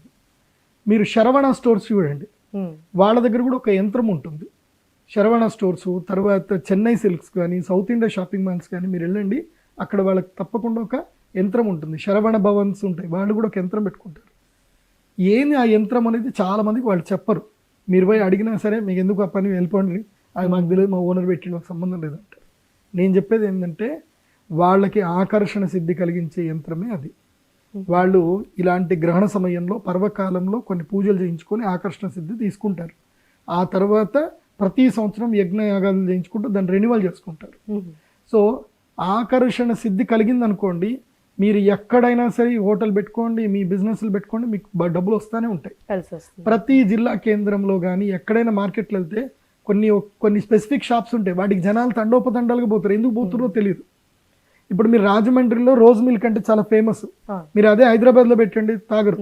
మీరు శరవణ స్టోర్స్ చూడండి, వాళ్ళ దగ్గర కూడా ఒక యంత్రం ఉంటుంది. శరవణ స్టోర్స్, తర్వాత చెన్నై సిల్క్స్ కానీ, సౌత్ ఇండియా షాపింగ్ మాల్స్ కానీ మీరు వెళ్ళండి, అక్కడ వాళ్ళకి తప్పకుండా ఒక యంత్రం ఉంటుంది. శరవణ భవన్స్ ఉంటాయి, వాళ్ళు కూడా ఒక యంత్రం పెట్టుకుంటారు. ఏంది ఆ యంత్రం అనేది చాలా మందికి వాళ్ళు చెప్పరు. మీరు పోయి అడిగినా సరే మీకు ఎందుకు ఆ పని వెళ్ళిపోండి, అది మాకు తెలియదు, మా ఓనర్ పెట్టి మాకు సంబంధం లేదంటారు. నేను చెప్పేది ఏంటంటే వాళ్ళకి ఆకర్షణ సిద్ధి కలిగించే యంత్రమే అది. వాళ్ళు ఇలాంటి గ్రహణ సమయంలో పర్వకాలంలో కొన్ని పూజలు చేయించుకొని ఆకర్షణ సిద్ధి తీసుకుంటారు. ఆ తర్వాత ప్రతి సంవత్సరం యజ్ఞయాగాలు చేయించుకుంటూ దాన్ని రెన్యువల్ చేసుకుంటారు. సో ఆకర్షణ సిద్ధి కలిగిందనుకోండి, మీరు ఎక్కడైనా సరే హోటల్ పెట్టుకోండి, మీ బిజినెస్లు పెట్టుకోండి, మీకు డబ్బులు వస్తూనే ఉంటాయి. కలిసి వస్తుంది. ప్రతి జిల్లా కేంద్రంలో కానీ ఎక్కడైనా మార్కెట్లో వెళ్తే కొన్ని స్పెసిఫిక్ షాప్స్ ఉంటాయి, వాటికి జనాలు తండోపతండాలుగా పోతారు. ఎందుకు పోతారో తెలియదు. ఇప్పుడు మీరు రాజమండ్రిలో రోజ్ మిల్క్ అంటే చాలా ఫేమస్, మీరు అదే హైదరాబాద్లో పెట్టండి తాగరు.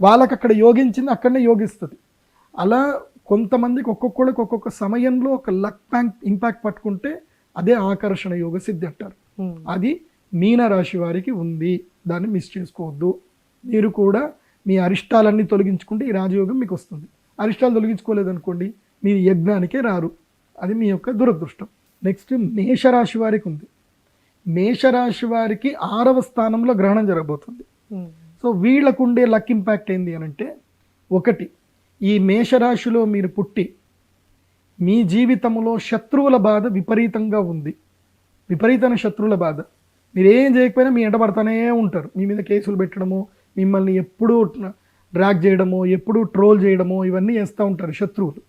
వాళ్ళకి అక్కడ యోగించింది అక్కడనే యోగిస్తుంది. అలా కొంతమందికి ఒక్కొక్కళ్ళకి ఒక్కొక్క సమయంలో ఒక లక్ ఇంపాక్ట్ పట్టుకుంటే అదే ఆకర్షణ యోగ సిద్ధి అంటారు. అది మీన రాశి వారికి ఉంది, దాన్ని మిస్ చేసుకోవద్దు. మీరు కూడా మీ అరిష్టాలన్నీ తొలగించుకుంటే ఈ రాజయోగం మీకు వస్తుంది. అరిష్టాలు తొలగించుకోలేదనుకోండి మీరు యజ్ఞానికే రారు, అది మీ యొక్క దురదృష్టం. నెక్స్ట్ మేషరాశి వారికి ఉంది. మేషరాశి వారికి 6వ స్థానంలో గ్రహణం జరగబోతుంది. సో వీళ్ళకు ఉండే లక్ ఇంపాక్ట్ ఏంది అని అంటే, ఒకటి, ఈ మేషరాశిలో మీరు పుట్టి మీ జీవితంలో శత్రువుల బాధ విపరీతంగా ఉంది. విపరీతమైన శత్రువుల బాధ. మీరు ఏం చేయకపోయినా మీ ఎంటబడతానే ఉంటారు. మీ మీద కేసులు పెట్టడము, మిమ్మల్ని ఎప్పుడూ డ్రాగ్ చేయడము, ఎప్పుడూ ట్రోల్ చేయడము, ఇవన్నీ చేస్తూ ఉంటారు శత్రువులు.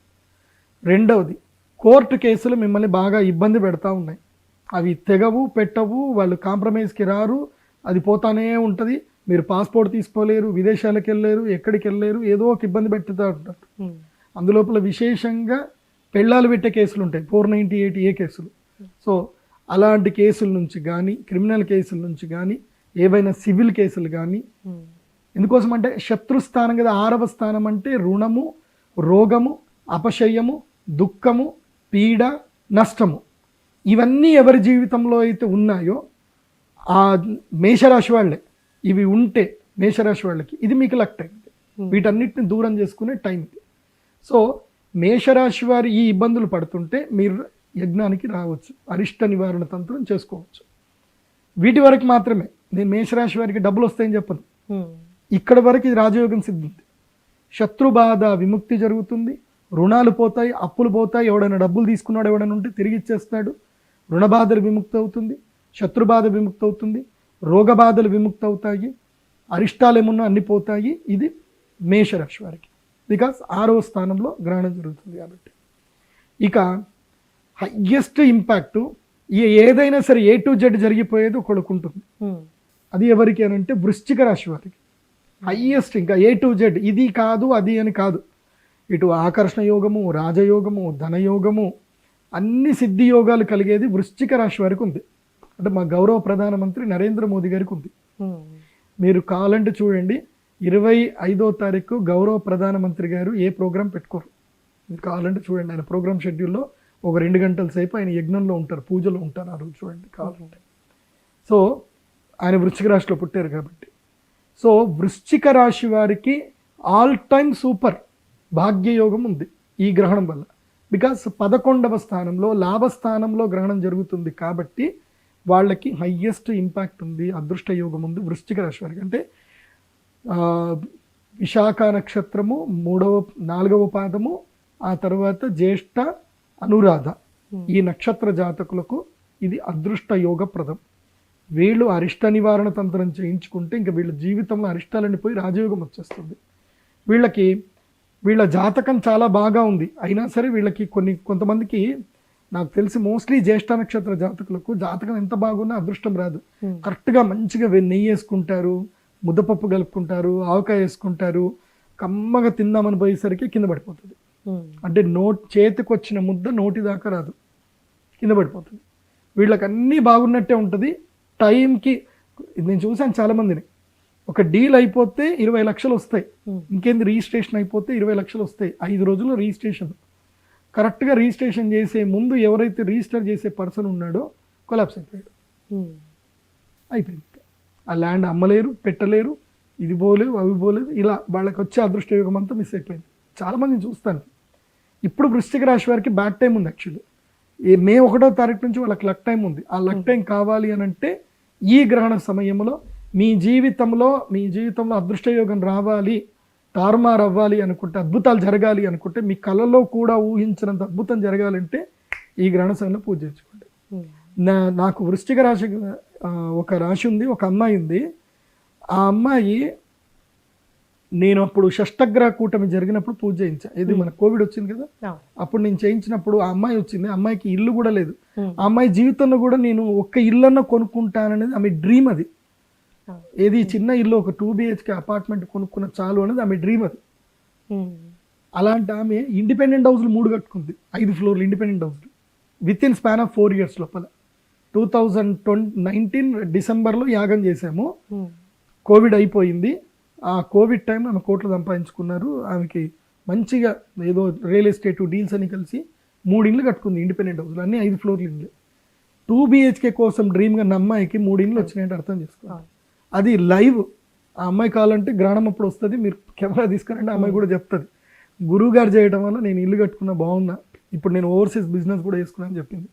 రెండవది, కోర్టు కేసులు మిమ్మల్ని బాగా ఇబ్బంది పెడతా ఉన్నాయి. అవి తెగవు పెట్టవు, వాళ్ళు కాంప్రమైజ్కి రారు, అది పోతానే ఉంటుంది. మీరు పాస్పోర్ట్ తీసుకోలేరు, విదేశాలకు వెళ్ళలేరు, ఎక్కడికి వెళ్ళలేరు, ఏదో ఒక ఇబ్బంది పెట్టుతూ ఉంటారు. అందులోపల విశేషంగా పెళ్ళాలు పెట్టే కేసులు ఉంటాయి, 498A కేసులు. సో అలాంటి కేసుల నుంచి కానీ, క్రిమినల్ కేసుల నుంచి కానీ, ఏవైనా సివిల్ కేసులు కానీ, ఎందుకోసం అంటే శత్రుస్థానం కదా. 6వ స్థానం అంటే రుణము, రోగము, అపశయ్యము, దుఃఖము, పీడ, నష్టము. ఇవన్నీ ఎవరి జీవితంలో అయితే ఉన్నాయో ఆ మేషరాశి వాళ్ళే. ఇవి ఉంటే మేషరాశి వాళ్ళకి ఇది మీకు లక్ టైం, వీటన్నిటిని దూరం చేసుకునే టైం ఇది. సో మేషరాశి వారి ఈ ఇబ్బందులు పడుతుంటే మీరు యజ్ఞానికి రావచ్చు, అరిష్ట నివారణ తంత్రం చేసుకోవచ్చు. వీటి వరకు మాత్రమే. నేను మేషరాశి వారికి డబ్బులు వస్తాయని చెప్పను. ఇక్కడ వరకు ఇది రాజయోగం సిద్ధింది. శత్రుబాధ విముక్తి జరుగుతుంది, రుణాలు పోతాయి, అప్పులు పోతాయి. ఎవడైనా డబ్బులు తీసుకున్నాడు ఎవడైనా ఉంటే తిరిగి ఇచ్చేస్తాడు. రుణబాధలు విముక్తి అవుతుంది, శత్రుబాధ విముక్తి అవుతుంది, రోగబాధలు విముక్తి అవుతాయి, అరిష్టాలు ఏమున్నా అన్ని పోతాయి. ఇది మేషరాశి వారికి, బికాస్ 6వ స్థానంలో గ్రహణం జరుగుతుంది కాబట్టి. ఇక హయ్యెస్ట్ ఇంపాక్ట్ ఏదైనా సరే A to Z జరిగిపోయేది ఒకళ్ళకు ఉంటుంది. అది ఎవరికి అని అంటే వృశ్చిక రాశి వారికి హయ్యెస్ట్. ఇంకా A to Z, ఇది కాదు అది అని కాదు. ఇటు ఆకర్షణ యోగము, రాజయోగము, ధనయోగము, అన్ని సిద్ధి యోగాలు కలిగేది వృశ్చిక రాశి వారికి ఉంది. అంటే మా గౌరవ ప్రధానమంత్రి నరేంద్ర మోదీ గారికి ఉంది. మీరు కావాలంటే చూడండి, 25వ తారీఖు గౌరవ ప్రధానమంత్రి గారు ఏ ప్రోగ్రాం పెట్టుకోరు. మీరు కావాలంటే చూడండి, ఆయన ప్రోగ్రామ్ షెడ్యూల్లో ఒక 2 గంటల సేపు ఆయన యజ్ఞంలో ఉంటారు, పూజలో ఉంటారు. ఆ రోజు చూడండి కావాలంటే. సో ఆయన వృశ్చిక రాశిలో పుట్టారు కాబట్టి. సో వృశ్చిక రాశి వారికి ఆల్ టైమ్ సూపర్ భాగ్యయోగం ఉంది ఈ గ్రహణం వల్ల. బికాస్ 11వ స్థానంలో లాభస్థానంలో గ్రహణం జరుగుతుంది కాబట్టి వాళ్ళకి హయ్యెస్ట్ ఇంపాక్ట్ ఉంది, అదృష్ట యోగం ఉంది వృశ్చిక రాశి వారికి. అంటే విశాఖ నక్షత్రము 4వ పాదము, ఆ తర్వాత జ్యేష్ఠ, అనురాధ, ఈ నక్షత్ర జాతకులకు ఇది అదృష్ట యోగప్రదం. వీళ్ళు అరిష్ట నివారణ తంత్రం చేయించుకుంటే ఇంకా వీళ్ళ జీవితంలో అరిష్టాలని పోయి రాజయోగం వచ్చేస్తుంది. వీళ్ళ జాతకం చాలా బాగా ఉంది, అయినా సరే వీళ్ళకి కొంతమందికి నాకు తెలిసి మోస్ట్లీ జ్యేష్ఠ నక్షత్ర జాతకులకు జాతకం ఎంత బాగున్నా అదృష్టం రాదు. కరెక్ట్గా మంచిగా నెయ్యి వేసుకుంటారు, ముద్దపప్పు కలుపుకుంటారు, ఆవకాయ వేసుకుంటారు, కమ్మగా తిందామని పోయేసరికి కింద పడిపోతుంది. అంటే చేతికి వచ్చిన ముద్ద నోటి దాకా రాదు, కింద పడిపోతుంది. వీళ్ళకి అన్నీ బాగున్నట్టే ఉంటుంది. టైంకి నేను చూసాను చాలామందిని, ఒక డీల్ అయిపోతే 20 లక్షలు వస్తాయి, ఇంకేంది రిజిస్ట్రేషన్ అయిపోతే 20 లక్షలు వస్తాయి. 5 రోజుల్లో రిజిస్ట్రేషన్. కరెక్ట్గా రిజిస్ట్రేషన్ చేసే ముందు ఎవరైతే రిజిస్టర్ చేసే పర్సన్ ఉన్నాడో కొలాప్స్ అయిపోయాడు, అయిపోయింది. ఆ ల్యాండ్ అమ్మలేరు, పెట్టలేరు, ఇది పోలేదు, అవి పోలేదు, ఇలా వాళ్ళకి వచ్చే అదృష్ట యోగం అంతా మిస్ అయిపోయింది. చాలామందిని చూస్తాను. ఇప్పుడు వృశ్చిక రాశి వారికి బ్యాడ్ టైం ఉంది. యాక్చువల్లీ మే 1వ తారీఖు నుంచి వాళ్ళకి లక్ టైం ఉంది. ఆ లక్ టైం కావాలి అని అంటే ఈ గ్రహణ సమయంలో మీ జీవితంలో అదృష్ట యోగం రావాలి, తారుమారు అవ్వాలి అనుకుంటే, అద్భుతాలు జరగాలి అనుకుంటే, మీ కళలో కూడా ఊహించినంత అద్భుతం జరగాలంటే ఈ గ్రహణ సమయంలో పూజ చేసుకోండి. నాకు వృశ్చిక రాశి ఒక రాశి ఉంది, ఒక అమ్మాయి ఉంది. ఆ అమ్మాయి నేను అప్పుడు షష్టగ్రహ కూటమి జరిగినప్పుడు పూజ చేయించా. ఇది మన కోవిడ్ వచ్చింది కదా, అప్పుడు నేను చేయించినప్పుడు ఆ అమ్మాయి వచ్చింది. అమ్మాయికి ఇల్లు కూడా లేదు. ఆ అమ్మాయి జీవితంలో కూడా నేను ఒక్క ఇల్లన్నా కొనుక్కుంటాననేది ఆమె డ్రీమ్. అది ఏది చిన్న ఇల్లు ఒక 2 BHK అపార్ట్మెంట్ కొనుక్కున్న చాలు అనేది ఆమె డ్రీమ్ అది. అలాంటి ఆమె ఇండిపెండెంట్ హౌస్లు 3 కట్టుకుంది, 5 ఫ్లోర్లు ఇండిపెండెంట్ హౌస్లు within span of 4 years లోపల. 2019 డిసెంబర్లో యాగం చేసాము, కోవిడ్ అయిపోయింది. ఆ కోవిడ్ టైం ఆమె కోట్లు సంపాదించుకున్నారు. ఆమెకి మంచిగా ఏదో రియల్ ఎస్టేట్ డీల్స్ అని కలిసి 3 ఇండ్లు కట్టుకుంది ఇండిపెండెంట్ హౌస్లు, అన్నీ 5 ఫ్లోర్లు ఇండ్లు. 2 BHK కోసం డ్రీమ్గా ఉన్న అమ్మాయికి 3 ఇండ్లు వచ్చినాయంటే అర్థం చేసుకోవాలి. అది లైవ్. ఆ అమ్మాయి కావాలంటే గ్రహణం అప్పుడు వస్తుంది, మీరు కెమెరా తీసుకురంటే ఆ అమ్మాయి కూడా చెప్తుంది, గురువు గారు చేయడం వల్ల నేను ఇల్లు కట్టుకున్నా, బాగున్నా, ఇప్పుడు నేను ఓవర్సీస్ బిజినెస్ కూడా చేసుకున్నా అని చెప్పింది.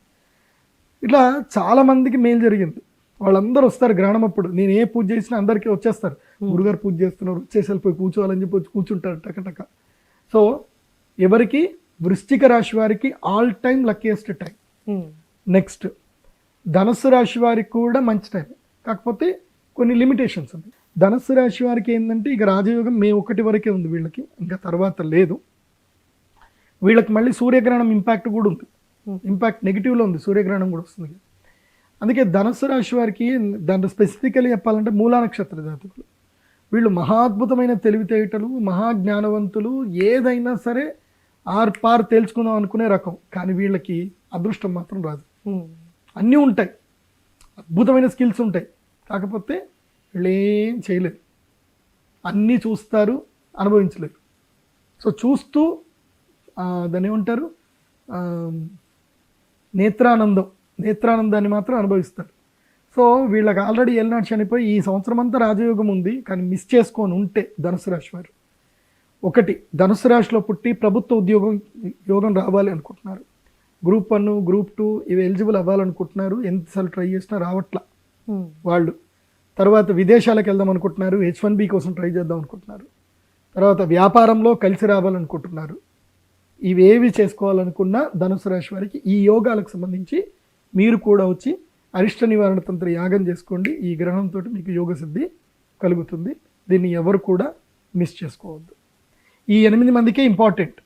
ఇట్లా చాలా మందికి మేలు జరిగింది. వాళ్ళందరూ వస్తారు గ్రహణం అప్పుడు, నేను ఏ పూజ చేసినా అందరికీ వచ్చేస్తారు, గురుగారు పూజ చేస్తున్నారు, వచ్చేసి వెళ్ళిపోయి కూర్చోవాలని చెప్పి వచ్చి కూర్చుంటారు టకటక. సో ఎవరికి వృశ్చిక రాశి వారికి all time luckiest time. Next ధనుస్సు రాశి వారికి కూడా మంచి టైం, కాకపోతే కొన్ని లిమిటేషన్స్ ఉన్నాయి. ధనుస్సు రాశి వారికి ఏంటంటే ఇక రాజయోగం మే 1 వరకే ఉంది వీళ్ళకి, ఇంకా తర్వాత లేదు. వీళ్ళకి మళ్ళీ సూర్యగ్రహణం ఇంపాక్ట్ కూడా ఉంది, ఇంపాక్ట్ నెగిటివ్లో ఉంది, సూర్యగ్రహణం కూడా వస్తుంది. అందుకే ధనుస్సు రాశి వారికి దాంట్లో స్పెసిఫికలీ చెప్పాలంటే మూలా నక్షత్ర జాతకులు వీళ్ళు మహాద్భుతమైన తెలివితేటలు, మహాజ్ఞానవంతులు, ఏదైనా సరే పార్ తేల్చుకుందాం అనుకునే రకం. కానీ వీళ్ళకి అదృష్టం మాత్రం రాదు. అన్నీ ఉంటాయి, అద్భుతమైన స్కిల్స్ ఉంటాయి, కాకపోతే వీళ్ళు ఏం చేయలేరు. అన్నీ చూస్తారు, అనుభవించలేరు. సో చూస్తూ దాన్ని ఏమంటారు, నేత్రానందాన్ని మాత్రం అనుభవిస్తారు. సో వీళ్ళకి ఆల్రెడీ ఏలినాడు చనిపోయి ఈ సంవత్సరం అంతా రాజయోగం ఉంది, కానీ మిస్ చేసుకొని ఉంటే ధనుసు రాశి వారు, ఒకటి ధనుసు రాశిలో పుట్టి ప్రభుత్వ యోగం రావాలి అనుకుంటున్నారు, గ్రూప్ 1 గ్రూప్ 2 ఇవి ఎలిజిబుల్ అవ్వాలనుకుంటున్నారు, ఎంతసార్లు ట్రై చేసినా రావట్లా వాళ్ళు. తర్వాత విదేశాలకు వెళ్దాం అనుకుంటున్నారు, H1B కోసం ట్రై చేద్దాం అనుకుంటున్నారు. తర్వాత వ్యాపారంలో కలిసి రావాలనుకుంటున్నారు. ఇవేవి చేసుకోవాలనుకున్నా ధనుసు రాశి వారికి ఈ యోగాలకు సంబంధించి మీరు కూడా వచ్చి అరిష్ట నివారణ తంత్ర యాగం చేసుకోండి. ఈ గ్రహణంతో మీకు యోగ సిద్ధి కలుగుతుంది. దీన్ని ఎవరు కూడా మిస్ చేసుకోవద్దు. ఈ 8 మందికే ఇంపార్టెంట్.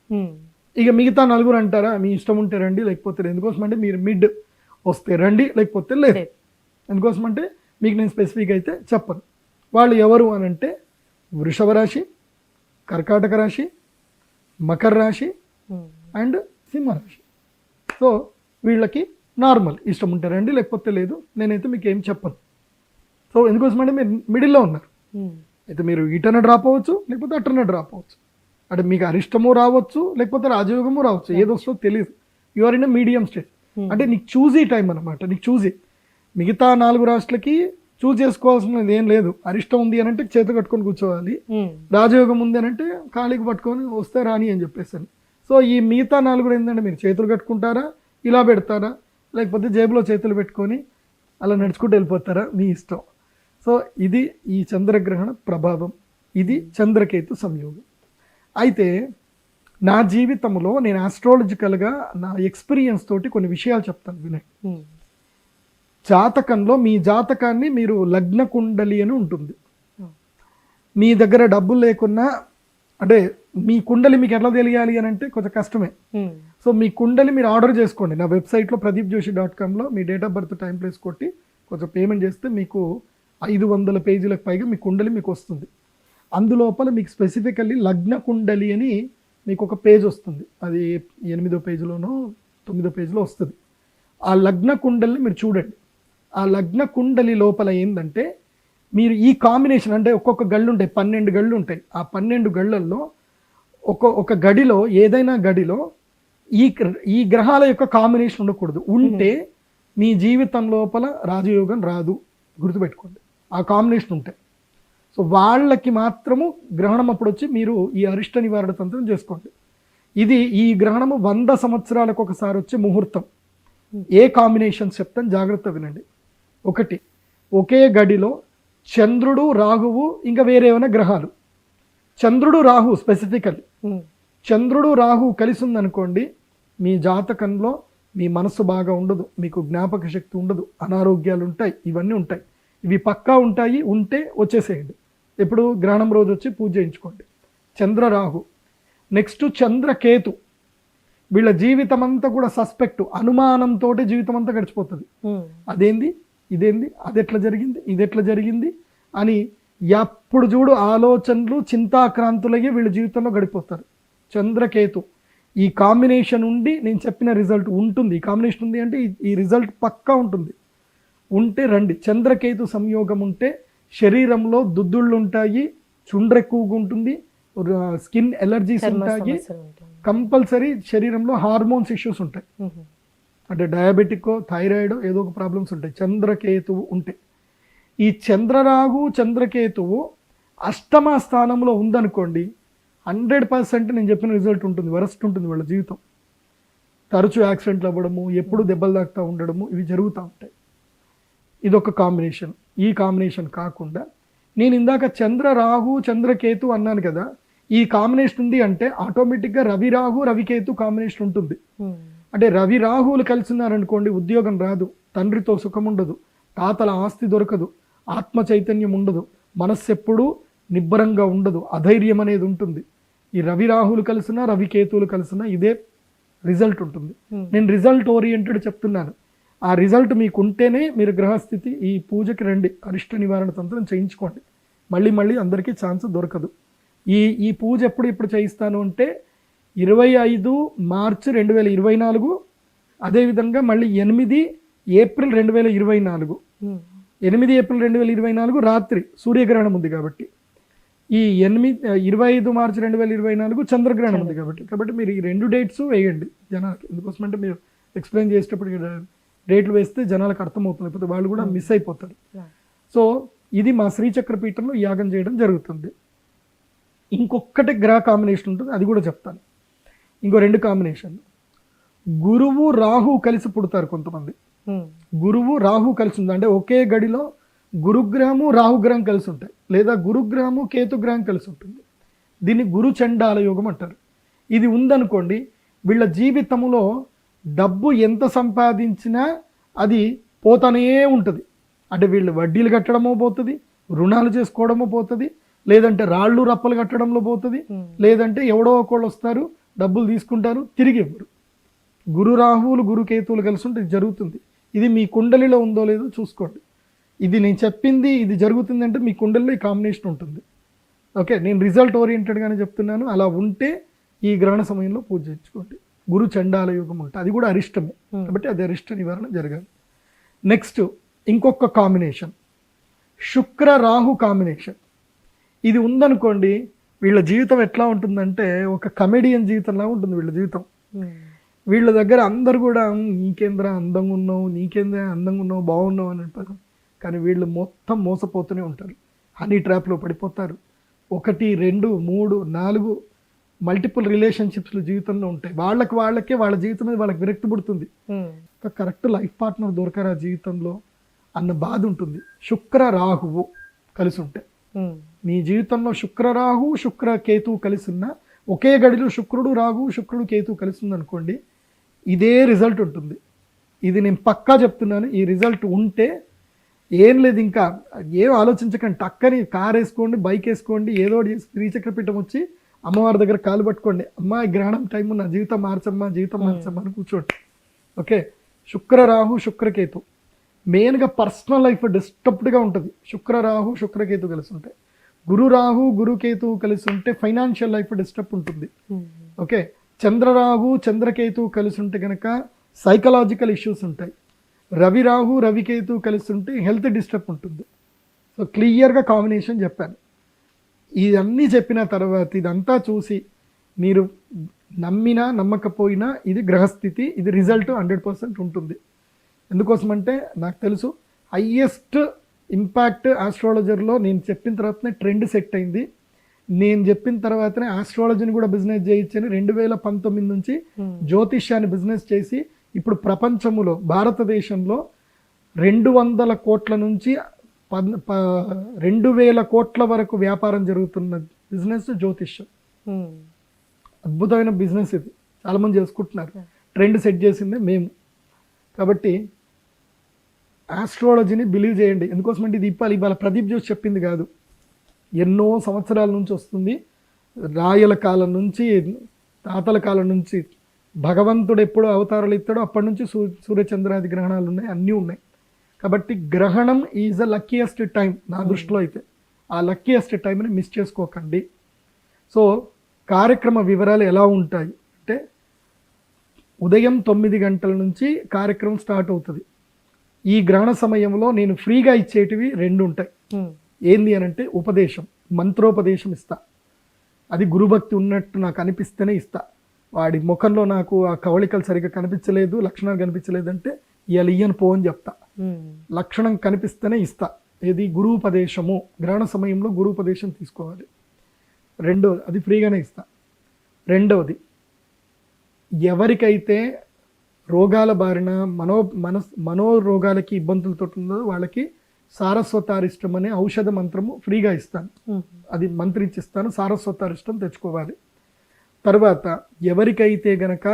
ఇక మిగతా 4 అంటారా, మీ ఇష్టం ఉంటే రండి, లేకపోతే ఎందుకోసం అంటే మీరు మిడ్ వస్తే రండి, లేకపోతే లేదు. ఎందుకోసం అంటే మీకు నేను స్పెసిఫిక్ అయితే చెప్పను. వాళ్ళు ఎవరు అని అంటే వృషభ రాశి, కర్కాటక రాశి, మకర రాశి అండ్ సింహరాశి. సో వీళ్ళకి నార్మల్, ఇష్టం ఉంటే రండి, లేకపోతే లేదు. నేనైతే మీకు ఏం చెప్పను. సో ఎందుకోసం అంటే మీరు మిడిల్లో ఉన్నారు. అయితే మీరు ఇటన డ్రాప్ అవ్వచ్చు, లేకపోతే అటన డ్రాప్ అవ్వచ్చు. అంటే మీకు అరిష్టము రావచ్చు, లేకపోతే రాజయోగము రావచ్చు, ఏదొస్తుందో తెలియదు. You are in a medium stage. అంటే నీకు చూజీ టైం అనమాట, నీకు చూజీ. మిగతా 4 రాష్ట్రాలకి చూజ్ చేసుకోవాల్సినది ఏం లేదు. అరిష్టం ఉంది అని అంటే చేతులు కట్టుకొని కూర్చోవాలి, రాజయోగం ఉంది అని అంటే ఖాళీకి పట్టుకొని వస్తే రాని అని చెప్పేసాను. సో ఈ మిగతా 4 ఏంటంటే మీరు చేతులు కట్టుకుంటారా, ఇలా పెడతారా, లేకపోతే జేబులో చేతులు పెట్టుకొని అలా నడుచుకుంటూ వెళ్ళిపోతారా, మీ ఇష్టం. సో ఇది ఈ చంద్రగ్రహణ ప్రభావం, ఇది చంద్రకేతు సంయోగం. అయితే నా జీవితంలో నేను ఆస్ట్రాలజికల్గా నా ఎక్స్పీరియన్స్ తోటి కొన్ని విషయాలు చెప్తాను వినండి. జాతకంలో మీ జాతకాన్ని మీరు లగ్న కుండలి అని ఉంటుంది. మీ దగ్గర డబ్బులు లేకున్నా, అంటే మీ కుండలి మీకు ఎట్లా తెలియాలి అని అంటే కొంచెం కష్టమే. సో మీ కుండలి మీరు ఆర్డర్ చేసుకోండి నా వెబ్సైట్లో pradeepjoshi.comలో మీ date of birth, time, place కొట్టి కొంచెం పేమెంట్ చేస్తే మీకు 500 పేజీలకు పైగా మీ కుండలి మీకు వస్తుంది. అందులోపల మీకు స్పెసిఫికల్లీ లగ్న కుండలి అని మీకు ఒక పేజ్ వస్తుంది. అది 8వ పేజీలోనో 9వ పేజీలో వస్తుంది. ఆ లగ్న కుండలిని మీరు చూడండి. ఆ లగ్న కుండలి లోపల ఏంటంటే మీరు ఈ కాంబినేషన్, అంటే ఒక్కొక్క గళ్ళు ఉంటాయి, 12 గళ్ళు ఉంటాయి. ఆ 12 గళ్ళల్లో ఒక గడిలో, ఏదైనా గడిలో ఈ గ్రహాల యొక్క కాంబినేషన్ ఉండకూడదు. ఉంటే మీ జీవితం లోపల రాజయోగం రాదు, గుర్తుపెట్టుకోండి. ఆ కాంబినేషన్ ఉంటాయి. సో వాళ్ళకి మాత్రము గ్రహణం అప్పుడు వచ్చి మీరు ఈ అరిష్ట నివారణ తంత్రం చేసుకోండి. ఇది ఈ గ్రహణము 100 సంవత్సరాలకు ఒకసారి వచ్చే ముహూర్తం. ఏ కాంబినేషన్స్ చెప్తాను, జాగ్రత్త వినండి. ఒకటి, ఒకే గడిలో చంద్రుడు, రాహువు, ఇంకా వేరే ఏమైనా గ్రహాలు. చంద్రుడు, రాహు స్పెసిఫికల్లీ చంద్రుడు, రాహు కలిసి ఉందనుకోండి, మీ జాతకంలో మీ మనసు బాగా ఉండదు, మీకు జ్ఞాపక శక్తి ఉండదు, అనారోగ్యాలు ఉంటాయి, ఇవన్నీ ఉంటాయి. ఇవి పక్కా ఉంటాయి. ఉంటే వచ్చేసేయండి. ఎప్పుడు గ్రహణం రోజు వచ్చి పూజ చేయించుకోండి. చంద్ర, రాహు. నెక్స్ట్ చంద్రకేతు. వీళ్ళ జీవితం అంతా కూడా సస్పెక్ట్, అనుమానంతో జీవితం అంతా గడిచిపోతుంది. అదేంది, ఇదేంది, అది ఎట్లా జరిగింది, ఇది ఎట్లా జరిగింది, అని ఎప్పుడు చూడు ఆలోచనలు చింతాక్రాంతులయ్యి వీళ్ళ జీవితంలో గడిపోతారు. చంద్రకేతు ఈ కాంబినేషన్ ఉండి నేను చెప్పిన రిజల్ట్ ఉంటుంది. ఈ కాంబినేషన్ ఉంది అంటే ఈ రిజల్ట్ పక్కా ఉంటుంది. ఉంటే రండి. చంద్రకేతు సంయోగం ఉంటే శరీరంలో దుద్దుళ్ళు ఉంటాయి, చుండ్ర ఎక్కువగా ఉంటుంది, స్కిన్ ఎలర్జీస్ ఉంటాయి, కంపల్సరీ శరీరంలో హార్మోన్స్ ఇష్యూస్ ఉంటాయి. అంటే డయాబెటిక్, థైరాయిడ్ ఏదో ఒక ప్రాబ్లమ్స్ ఉంటాయి చంద్రకేతువు ఉంటే. ఈ చంద్రరాహు చంద్రకేతువు అష్టమ స్థానంలో ఉందనుకోండి, 100% నేను చెప్పిన రిజల్ట్ ఉంటుంది. వరస్ట్ ఉంటుంది వాళ్ళ జీవితం. తరచూ యాక్సిడెంట్లు అవ్వడము, ఎప్పుడు దెబ్బలు తాకుతూ ఉండడము, ఇవి జరుగుతూ ఉంటాయి. ఇదొక కాంబినేషన్. ఈ కాంబినేషన్ కాకుండా నేను ఇందాక చంద్ర రాహు చంద్రకేతు అన్నాను కదా, ఈ కాంబినేషన్ ఉంది అంటే ఆటోమేటిక్గా రవి రాహు రవికేతు కాంబినేషన్ ఉంటుంది. అంటే రవి రాహువులు కలిసి ఉన్నారనుకోండి, ఉద్యోగం రాదు, తండ్రితో సుఖం ఉండదు, తాతల ఆస్తి దొరకదు, ఆత్మ చైతన్యం ఉండదు, మనస్సు ఎప్పుడూ నిబ్బరంగా ఉండదు, అధైర్యం అనేది ఉంటుంది. ఈ రవి రాహువులు కలిసినా రవికేతువులు కలిసినా ఇదే రిజల్ట్ ఉంటుంది. నేను రిజల్ట్ ఓరియంటెడ్ చెప్తున్నాను. ఆ రిజల్ట్ మీకు ఉంటేనే మీరు గ్రహస్థితి ఈ పూజకి రండి, అరిష్ట నివారణ తంత్రం చేయించుకోండి. మళ్ళీ అందరికీ ఛాన్స్ దొరకదు. ఈ పూజ ఎప్పుడు చేయిస్తాను అంటే 25 మార్చి 2024, అదేవిధంగా మళ్ళీ 8 ఏప్రిల్ 2024. 8 ఏప్రిల్ 2024 రాత్రి సూర్యగ్రహణం ఉంది కాబట్టి, ఈ 25 మార్చి 2024 చంద్రగ్రహణం ఉంది కాబట్టి మీరు ఈ 2 డేట్స్ వేయండి జనాలకి. ఎందుకోసమంటే మీరు ఎక్స్ప్లెయిన్ చేసేటప్పుడు డేట్లు వేస్తే జనాలకు అర్థమవుతుంది, లేకపోతే వాళ్ళు కూడా మిస్ అయిపోతారు. సో ఇది మా శ్రీచక్రపీఠంలో యాగం చేయడం జరుగుతుంది. ఇంకొకటి గ్రహ కాంబినేషన్ ఉంటుంది, అది కూడా చెప్తాను. ఇంకో 2 కాంబినేషన్. గురువు రాహు కలిసి పుడతారు కొంతమంది. గురువు రాహు కలిసి ఉంది అంటే ఒకే గడిలో గురుగ్రహము రాహుగ్రహం కలిసి ఉంటాయి, లేదా గురుగ్రహము కేతుగ్రహం కలిసి ఉంటుంది. దీన్ని గురు చండాల యోగం అంటారు. ఇది ఉందనుకోండి, వీళ్ళ జీవితంలో డబ్బు ఎంత సంపాదించినా అది పోతానే ఉంటుంది. అంటే వీళ్ళు వడ్డీలు కట్టడమో పోతుంది, రుణాలు చేసుకోవడమో పోతుంది, లేదంటే రాళ్ళు రప్పలు కట్టడంలో పోతుంది, లేదంటే ఎవడో ఒకళ్ళు వస్తారు డబ్బులు తీసుకుంటారు తిరిగి ఇవ్వరు. గురు రాహువులు గురు కేతువులు కలిసి ఉంటే ఇది జరుగుతుంది. ఇది మీ కుండలిలో ఉందో లేదో చూసుకోండి. ఇది నేను చెప్పింది ఇది జరుగుతుంది అంటే మీ కుండలిలో ఈ కాంబినేషన్ ఉంటుంది. ఓకే, నేను రిజల్ట్ ఓరియంటెడ్గానే చెప్తున్నాను. అలా ఉంటే ఈ గ్రహణ సమయంలో పూజ చేయించుకోండి. గురు చండాల యోగం ఉంటుంది, అది కూడా అరిష్టమే కాబట్టి అది అరిష్ట నివారణ జరగాలి. నెక్స్ట్ ఇంకొక కాంబినేషన్ శుక్ర రాహు కాంబినేషన్. ఇది ఉందనుకోండి, వీళ్ళ జీవితం ఎట్లా ఉంటుందంటే ఒక కమెడియన్ జీవితంలా ఉంటుంది వీళ్ళ జీవితం. వీళ్ళ దగ్గర అందరు కూడా నీకేంద్రా అందంగా ఉన్నావు, నీకేంద్రా అందంగా ఉన్నావు, బాగున్నావు అని అంటారు. కానీ వీళ్ళు మొత్తం మోసపోతూనే ఉంటారు, హనీ ట్రాప్లో పడిపోతారు. 1, 2, 3, 4 మల్టిపుల్ రిలేషన్షిప్స్లు జీవితంలో ఉంటాయి. వాళ్ళకే వాళ్ళ జీవితం మీద వాళ్ళకి విరక్తి పుడుతుంది. కరెక్ట్ లైఫ్ పార్ట్నర్ దొరకరా జీవితంలో అన్న బాధ ఉంటుంది. శుక్ర రాహువు కలిసి ఉంటాయి మీ జీవితంలో. శుక్ర రాహు శుక్ర కేతువు కలిసి ఉన్న ఒకే గడిలో శుక్రుడు రాహు శుక్రుడు కేతువు కలిసి ఉందనుకోండి, ఇదే రిజల్ట్ ఉంటుంది. ఇది నేను పక్కా చెప్తున్నాను. ఈ రిజల్ట్ ఉంటే ఏం లేదు, ఇంకా ఏం ఆలోచించకండి, టక్కని కార్ వేసుకోండి, బైక్ వేసుకోండి, ఏదో శ్రీచక్రపీఠం వచ్చి అమ్మవారి దగ్గర కాలు పట్టుకోండి, అమ్మ ఈ గ్రహణం టైము నా జీవితం మార్చమ్మా అని కూర్చోండి. ఓకే, శుక్ర రాహు శుక్రకేతు మెయిన్గా పర్సనల్ లైఫ్ డిస్టర్బ్డ్గా ఉంటుంది. శుక్ర రాహు శుక్రకేతు కలిసి ఉంటాయి. గురు రాహు గురుకేతు కలిసి ఉంటే ఫైనాన్షియల్ లైఫ్ డిస్టర్బ్ ఉంటుంది. ఓకే, చంద్రరాహు చంద్రకేతు కలిసి ఉంటే కనుక సైకలాజికల్ ఇష్యూస్ ఉంటాయి. రవి రాహు రవికేతు కలిసి ఉంటే హెల్త్ డిస్టర్బ్ ఉంటుంది. సో క్లియర్గా కాంబినేషన్ చెప్పాను. ఇవన్నీ చెప్పిన తర్వాత ఇదంతా చూసి మీరు నమ్మినా నమ్మకపోయినా ఇది గ్రహస్థితి, ఇది రిజల్ట్ 100% ఉంటుంది. ఎందుకోసమంటే నాకు తెలుసు హయ్యెస్ట్ ఇంపాక్ట్ ఆస్ట్రాలజర్లో నేను చెప్పిన తర్వాతనే ట్రెండ్ సెట్ అయింది. నేను చెప్పిన తర్వాతనే ఆస్ట్రాలజీని కూడా బిజినెస్ చేయొచ్చని 2019 నుంచి జ్యోతిష్యాన్ని బిజినెస్ చేసి ఇప్పుడు ప్రపంచంలో భారతదేశంలో 200 కోట్ల నుంచి 2000 కోట్ల వరకు వ్యాపారం జరుగుతున్న బిజినెస్ జ్యోతిష్యం. అద్భుతమైన బిజినెస్ ఇది, చాలామంది చేసుకుంటున్నారు. ట్రెండ్ సెట్ చేసిందే మేము. కాబట్టి ఆస్ట్రాలజీని బిలీవ్ చేయండి. ఎందుకోసమంటే ఇది ఇవాళ ప్రదీప్ జోష్ చెప్పింది కాదు, ఎన్నో సంవత్సరాల నుంచి వస్తుంది. రాయల కాలం నుంచి తాతల కాలం నుంచి భగవంతుడు ఎప్పుడు అవతారాలు ఇస్తాడో అప్పటి నుంచి సూర్యచంద్రాది గ్రహణాలు ఉన్నాయి, అన్నీ ఉన్నాయి. కాబట్టి గ్రహణం ఈజ్ ద లక్కీయెస్ట్ టైం నా దృష్టిలో అయితే. ఆ లక్కీయెస్ట్ టైంని మిస్ చేసుకోకండి. సో కార్యక్రమ వివరాలు ఎలా ఉంటాయి అంటే ఉదయం 9 గంటల నుంచి కార్యక్రమం స్టార్ట్ అవుతుంది. ఈ గ్రహణ సమయంలో నేను ఫ్రీగా ఇచ్చేటివి 2 ఉంటాయి. ఏంది అని అంటే ఉపదేశం, మంత్రోపదేశం ఇస్తా. అది గురుభక్తి ఉన్నట్టు నాకు అనిపిస్తేనే ఇస్తా. వాడి ముఖంలో నాకు ఆ కవళికలు సరిగ్గా కనిపించలేదు, లక్షణాలు కనిపించలేదు అంటే ఇవాళ ఇయ్యను పో అని చెప్తా. లక్షణం కనిపిస్తేనే ఇస్తా. ఇది గురూపదేశము. గ్రహణ సమయంలో గురూపదేశం తీసుకోవాలి. రెండోది అది ఫ్రీగానే ఇస్తా. రెండవది ఎవరికైతే రోగాల బారిన మనోరోగాలకి ఇబ్బందులతో ఉందో వాళ్ళకి సారస్వతారిష్టం అనే ఔషధ మంత్రము ఫ్రీగా ఇస్తాను. అది మంత్రించిస్తాను. సారస్వతారిష్టం తెచ్చుకోవాలి. తర్వాత ఎవరికైతే గనక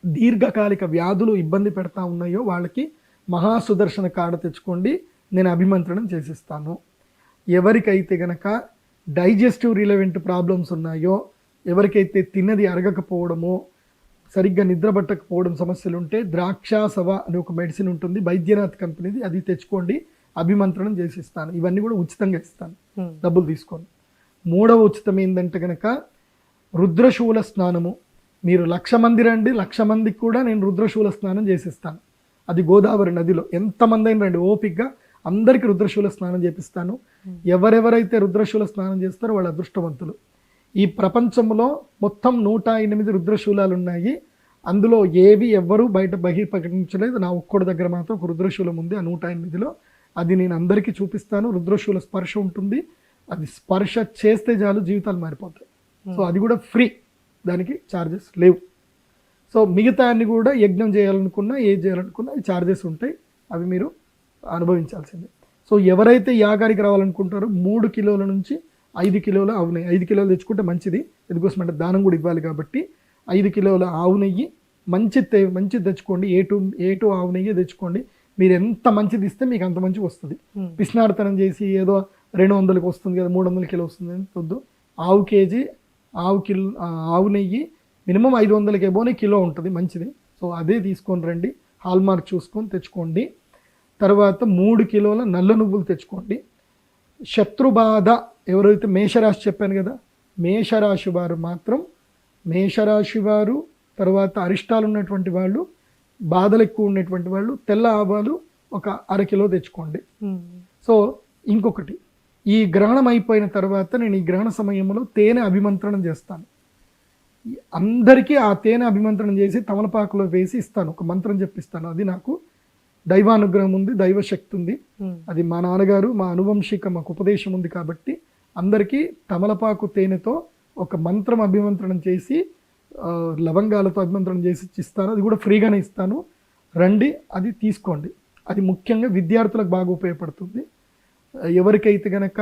దీర్ఘకాలిక వ్యాధులు ఇబ్బంది పెడతా ఉన్నాయో వాళ్ళకి మహాసుదర్శన కాడ తెచ్చుకోండి, నేను అభిమంత్రణం చేసిస్తాను. ఎవరికైతే గనక డైజెస్టివ్ రిలవెంట్ ప్రాబ్లమ్స్ ఉన్నాయో, ఎవరికైతే తిన్నది అరగకపోవడమో, సరిగ్గా నిద్రపట్టకపోవడం సమస్యలు ఉంటే ద్రాక్షాసవ అనే ఒక మెడిసిన్ ఉంటుంది వైద్యనాథ్ కంపెనీది, అది తెచ్చుకోండి, అభిమంత్రణం చేసిస్తాను. ఇవన్నీ కూడా ఉచితంగా ఇస్తాను, డబ్బులు తీసుకోండి. మూడవ ఉచితం ఏంటంటే కనుక రుద్రశూల స్నానము. మీరు 1,00,000 మంది రండి, 1,00,000 మందికి కూడా నేను రుద్రశూల స్నానం చేసిస్తాను. అది గోదావరి నదిలో ఎంతమంది అయినా రండి, ఓపికగా అందరికీ రుద్రశూల స్నానం చేపిస్తాను. ఎవరెవరైతే రుద్రశూల స్నానం చేస్తారో వాళ్ళ అదృష్టవంతులు. ఈ ప్రపంచంలో మొత్తం 108 రుద్రశూలాలు ఉన్నాయి. అందులో ఏవి ఎవ్వరూ బయట బహిర్ప్రకటించలేదు. నా ఒక్కడి దగ్గర మాత్రం ఒక రుద్రశూలం ఉంది ఆ 108లో. అది నేను అందరికీ చూపిస్తాను. రుద్రశూల స్పర్శ ఉంటుంది. అది స్పర్శ చేస్తే చాలు జీవితాలు మారిపోతాయి. సో అది కూడా ఫ్రీ, దానికి ఛార్జెస్ లేవు. సో మిగతా అన్ని కూడా యజ్ఞం చేయాలనుకున్నా ఏది చేయాలనుకున్నా ఛార్జెస్ ఉంటాయి, అవి మీరు అనుభవించాల్సిందే. సో ఎవరైతే యాగానికి రావాలనుకుంటారో 3 కిలోల నుంచి 5 కిలోల ఆవు నెయ్యి, 5 కిలోలు తెచ్చుకుంటే మంచిది. ఎందుకోసం అంటే దానం కూడా ఇవ్వాలి కాబట్టి 5 కిలోల ఆవు నెయ్యి మంచిది తెచ్చుకోండి. ఏ2 ఆవు నెయ్యి తెచ్చుకోండి. మీరు ఎంత మంచిది ఇస్తే మీకు అంత మంచిగా వస్తుంది. పిసినార్తనం చేసి ఏదో 200కి వస్తుంది కదా 300 కిలో వస్తుంది అని వద్దు. ఆవు నెయ్యి మినిమం 500కి ఎబోనే కిలో ఉంటుంది, మంచిది. సో అదే తీసుకొని రండి, హాల్మార్క్ చూసుకొని తెచ్చుకోండి. తర్వాత 3 కిలోల నల్ల నువ్వులు తెచ్చుకోండి. శత్రుబాధ ఎవరైతే మేషరాశి చెప్పాను కదా, మేషరాశి వారు మాత్రం, మేషరాశి వారు తర్వాత అరిష్టాలు ఉన్నటువంటి వాళ్ళు, బాధలు ఎక్కువ ఉన్నటువంటి వాళ్ళు తెల్ల ఆవాలు ఒక 1/2 కిలో తెచ్చుకోండి. సో ఇంకొకటి, ఈ గ్రహణం అయిపోయిన తర్వాత నేను ఈ గ్రహణ సమయంలో తేనె అభిమంత్రణం చేస్తాను. అందరికీ ఆ తేనె అభిమంత్రణం చేసి తమలపాకులో వేసి ఇస్తాను, ఒక మంత్రం చెప్పిస్తాను. అది నాకు దైవానుగ్రహం ఉంది, దైవశక్తి ఉంది. అది మా నాన్నగారు, మా అనువంశిక మాకు ఉపదేశం ఉంది కాబట్టి అందరికీ తమలపాకు తేనెతో ఒక మంత్రం అభిమంత్రణం చేసి లవంగాలతో అభిమంత్రణం చేసి ఇస్తాను. అది కూడా ఫ్రీగానే ఇస్తాను. రండి, అది తీసుకోండి. అది ముఖ్యంగా విద్యార్థులకు బాగా ఉపయోగపడుతుంది. ఎవరికైతే గనక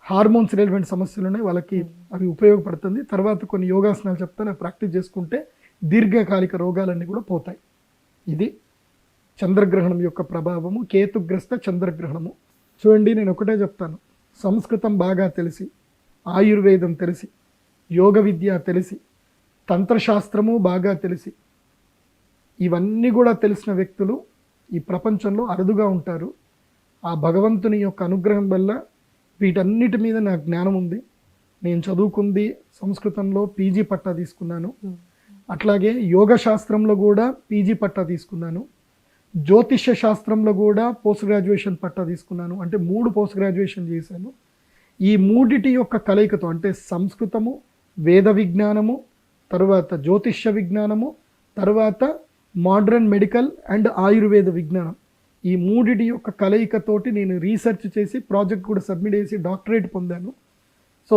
హార్మోన్స్ రిలేవెంట్ సమస్యలు ఉన్నాయి వాళ్ళకి అవి ఉపయోగపడుతుంది. తర్వాత కొన్ని యోగాసనాలు చెప్తాను, ప్రాక్టీస్ చేసుకుంటే దీర్ఘకాలిక రోగాలన్నీ కూడా పోతాయి. ఇది చంద్రగ్రహణం యొక్క ప్రభావము, కేతుగ్రస్త చంద్రగ్రహణము. చూడండి, నేను ఒకటే చెప్తాను, సంస్కృతం బాగా తెలిసి, ఆయుర్వేదం తెలిసి, యోగ విద్య తెలిసి, తంత్రశాస్త్రము బాగా తెలిసి, ఇవన్నీ కూడా తెలిసిన వ్యక్తులు ఈ ప్రపంచంలో అరుదుగా ఉంటారు. ఆ భగవంతుని యొక్క అనుగ్రహం వల్ల వీటన్నిటి మీద నాకు జ్ఞానం ఉంది. నేను చదువుకుంది సంస్కృతంలో పీజీ పట్టా తీసుకున్నాను. అట్లాగే యోగ శాస్త్రంలో కూడా పీజీ పట్టా తీసుకున్నాను. జ్యోతిష్య శాస్త్రంలో కూడా పోస్ట్ గ్రాడ్యుయేషన్ పట్టా తీసుకున్నాను. అంటే 3 పోస్ట్ గ్రాడ్యుయేషన్ చేశాను. ఈ మూడిటి యొక్క కలయికతో, అంటే సంస్కృతము, వేద విజ్ఞానము, తర్వాత జ్యోతిష్య విజ్ఞానము, తర్వాత మోడర్న్ మెడికల్ అండ్ ఆయుర్వేద విజ్ఞానం, ఈ మూడిటి యొక్క కలయికతోటి నేను రీసెర్చ్ చేసి ప్రాజెక్ట్ కూడా సబ్మిట్ చేసి డాక్టరేట్ పొందాను. సో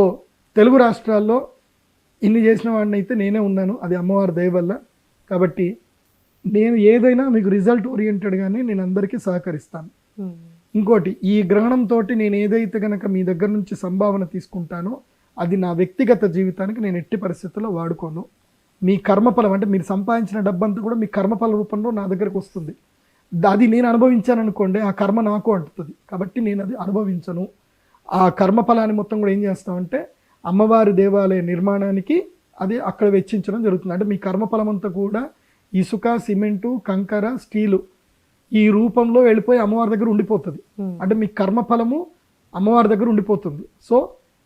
తెలుగు రాష్ట్రాల్లో ఇన్ని చేసిన వాడిని అయితే నేనే ఉన్నాను, అది అమ్మవారి దయ వల్ల. కాబట్టి నేను ఏదైనా మీకు రిజల్ట్ ఓరియంటెడ్గానే నేను అందరికీ సహకరిస్తాను. ఇంకోటి, ఈ గ్రహణంతో నేను ఏదైతే కనుక మీ దగ్గర నుంచి సంభావన తీసుకుంటానో అది నా వ్యక్తిగత జీవితానికి నేను ఎట్టి పరిస్థితుల్లో వాడుకోను. మీ కర్మఫలం, అంటే మీరు సంపాదించిన డబ్బంతా కూడా మీ కర్మఫల రూపంలో నా దగ్గరకు వస్తుంది. అది నేను అనుభవించాను అనుకోండి, ఆ కర్మ నాకు అంటుతుంది. కాబట్టి నేను అది అనుభవించను. ఆ కర్మఫలాన్ని మొత్తం కూడా ఏం చేస్తామంటే అమ్మవారి దేవాలయ నిర్మాణానికి అది అక్కడ వెచ్చించడం జరుగుతుంది. అంటే మీ కర్మఫలం అంతా కూడా ఇసుక, సిమెంటు, కంకర, స్టీలు ఈ రూపంలో వెళ్ళిపోయి అమ్మవారి దగ్గర ఉండిపోతుంది. అంటే మీ కర్మఫలము అమ్మవారి దగ్గర ఉండిపోతుంది. సో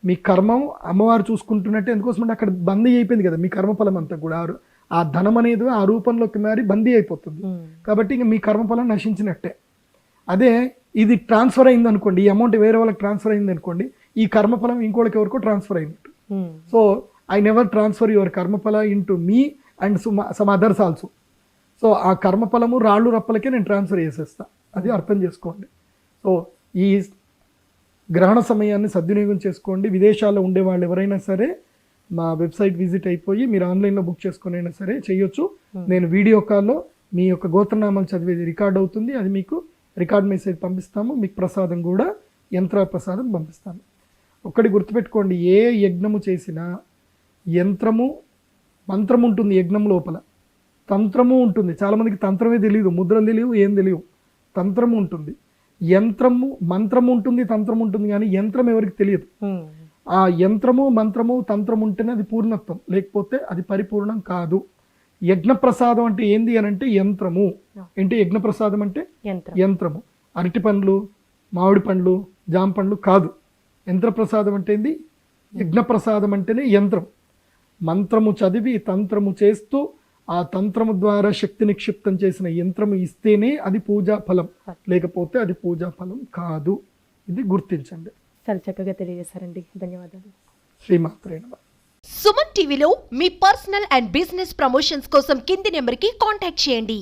మీ కర్మం అమ్మవారు చూసుకుంటున్నట్టే. ఎందుకోసం అంటే అక్కడ బందీ అయిపోయింది కదా మీ కర్మఫలం అంతా కూడా. ఆ ధనం అనేది ఆ రూపంలోకి మారి బందీ అయిపోతుంది. కాబట్టి ఇంక మీ కర్మఫలం నశించినట్టే. అదే ఇది ట్రాన్స్ఫర్ అయింది అనుకోండి, ఈ అమౌంట్ వేరే వాళ్ళకి ట్రాన్స్ఫర్ అయింది అనుకోండి, ఈ కర్మఫలం ఇంకోళ్ళకి ఎవరికో ట్రాన్స్ఫర్ అయినట్టు. So I never transfer your కర్మఫల into me and some others also. So ఆ కర్మఫలము రాళ్ళు రప్పలకే నేను ట్రాన్స్ఫర్ చేసేస్తా. అది అర్థం చేసుకోండి. సో ఈ గ్రహణ సమయాన్ని సద్వినియోగం చేసుకోండి. విదేశాల్లో ఉండే వాళ్ళు ఎవరైనా సరే మా వెబ్సైట్ విజిట్ అయిపోయి మీరు ఆన్లైన్లో బుక్ చేసుకుని అయినా సరే చేయొచ్చు. నేను వీడియో కాల్లో మీ యొక్క గోత్రనామాలు చదివేది రికార్డ్ అవుతుంది. అది మీకు రికార్డ్ మెసేజ్ పంపిస్తాము. మీకు ప్రసాదం కూడా యంత్ర ప్రసాదం పంపిస్తాను. ఒక్కటి గుర్తుపెట్టుకోండి, ఏ యజ్ఞము చేసినా యంత్రము మంత్రం ఉంటుంది, యజ్ఞం లోపల తంత్రము ఉంటుంది. చాలామందికి తంత్రమే తెలియదు, ముద్రలు తెలియవు, ఏం తెలియవు. తంత్రము ఉంటుంది, యంత్రము మంత్రము ఉంటుంది, తంత్రం ఉంటుంది, కానీ యంత్రం ఎవరికి తెలియదు. ఆ యంత్రము మంత్రము తంత్రం ఉంటేనే అది పూర్ణత్వం, లేకపోతే అది పరిపూర్ణం కాదు. యజ్ఞప్రసాదం అంటే ఏంది అని అంటే యంత్రము. ఏంటి యజ్ఞప్రసాదం అంటే? యంత్రము. అరటి పండ్లు, మామిడి పండ్లు, జామ పండ్లు కాదు. యంత్రప్రసాదం అంటే ఏంది? యజ్ఞప్రసాదం అంటేనే యంత్రం. మంత్రము చదివి తంత్రము చేస్తూ ఆ తంత్రము ద్వారా శక్తి నిక్షిప్తం చేసిన యంత్రము ఇస్తేనే అది పూజా ఫలం, లేకపోతే అది పూజా ఫలం కాదు. ఇది గుర్తించండి. చాలా చక్కగా తెలియజేశారండి, ధన్యవాదాలు. శ్రీమాత్రే నమః. సుమన్ టీవీలో మీ పర్సనల్ అండ్ బిజినెస్ ప్రమోషన్స్ కోసం కింది నెంబర్కి కాంటాక్ట్ చేయండి.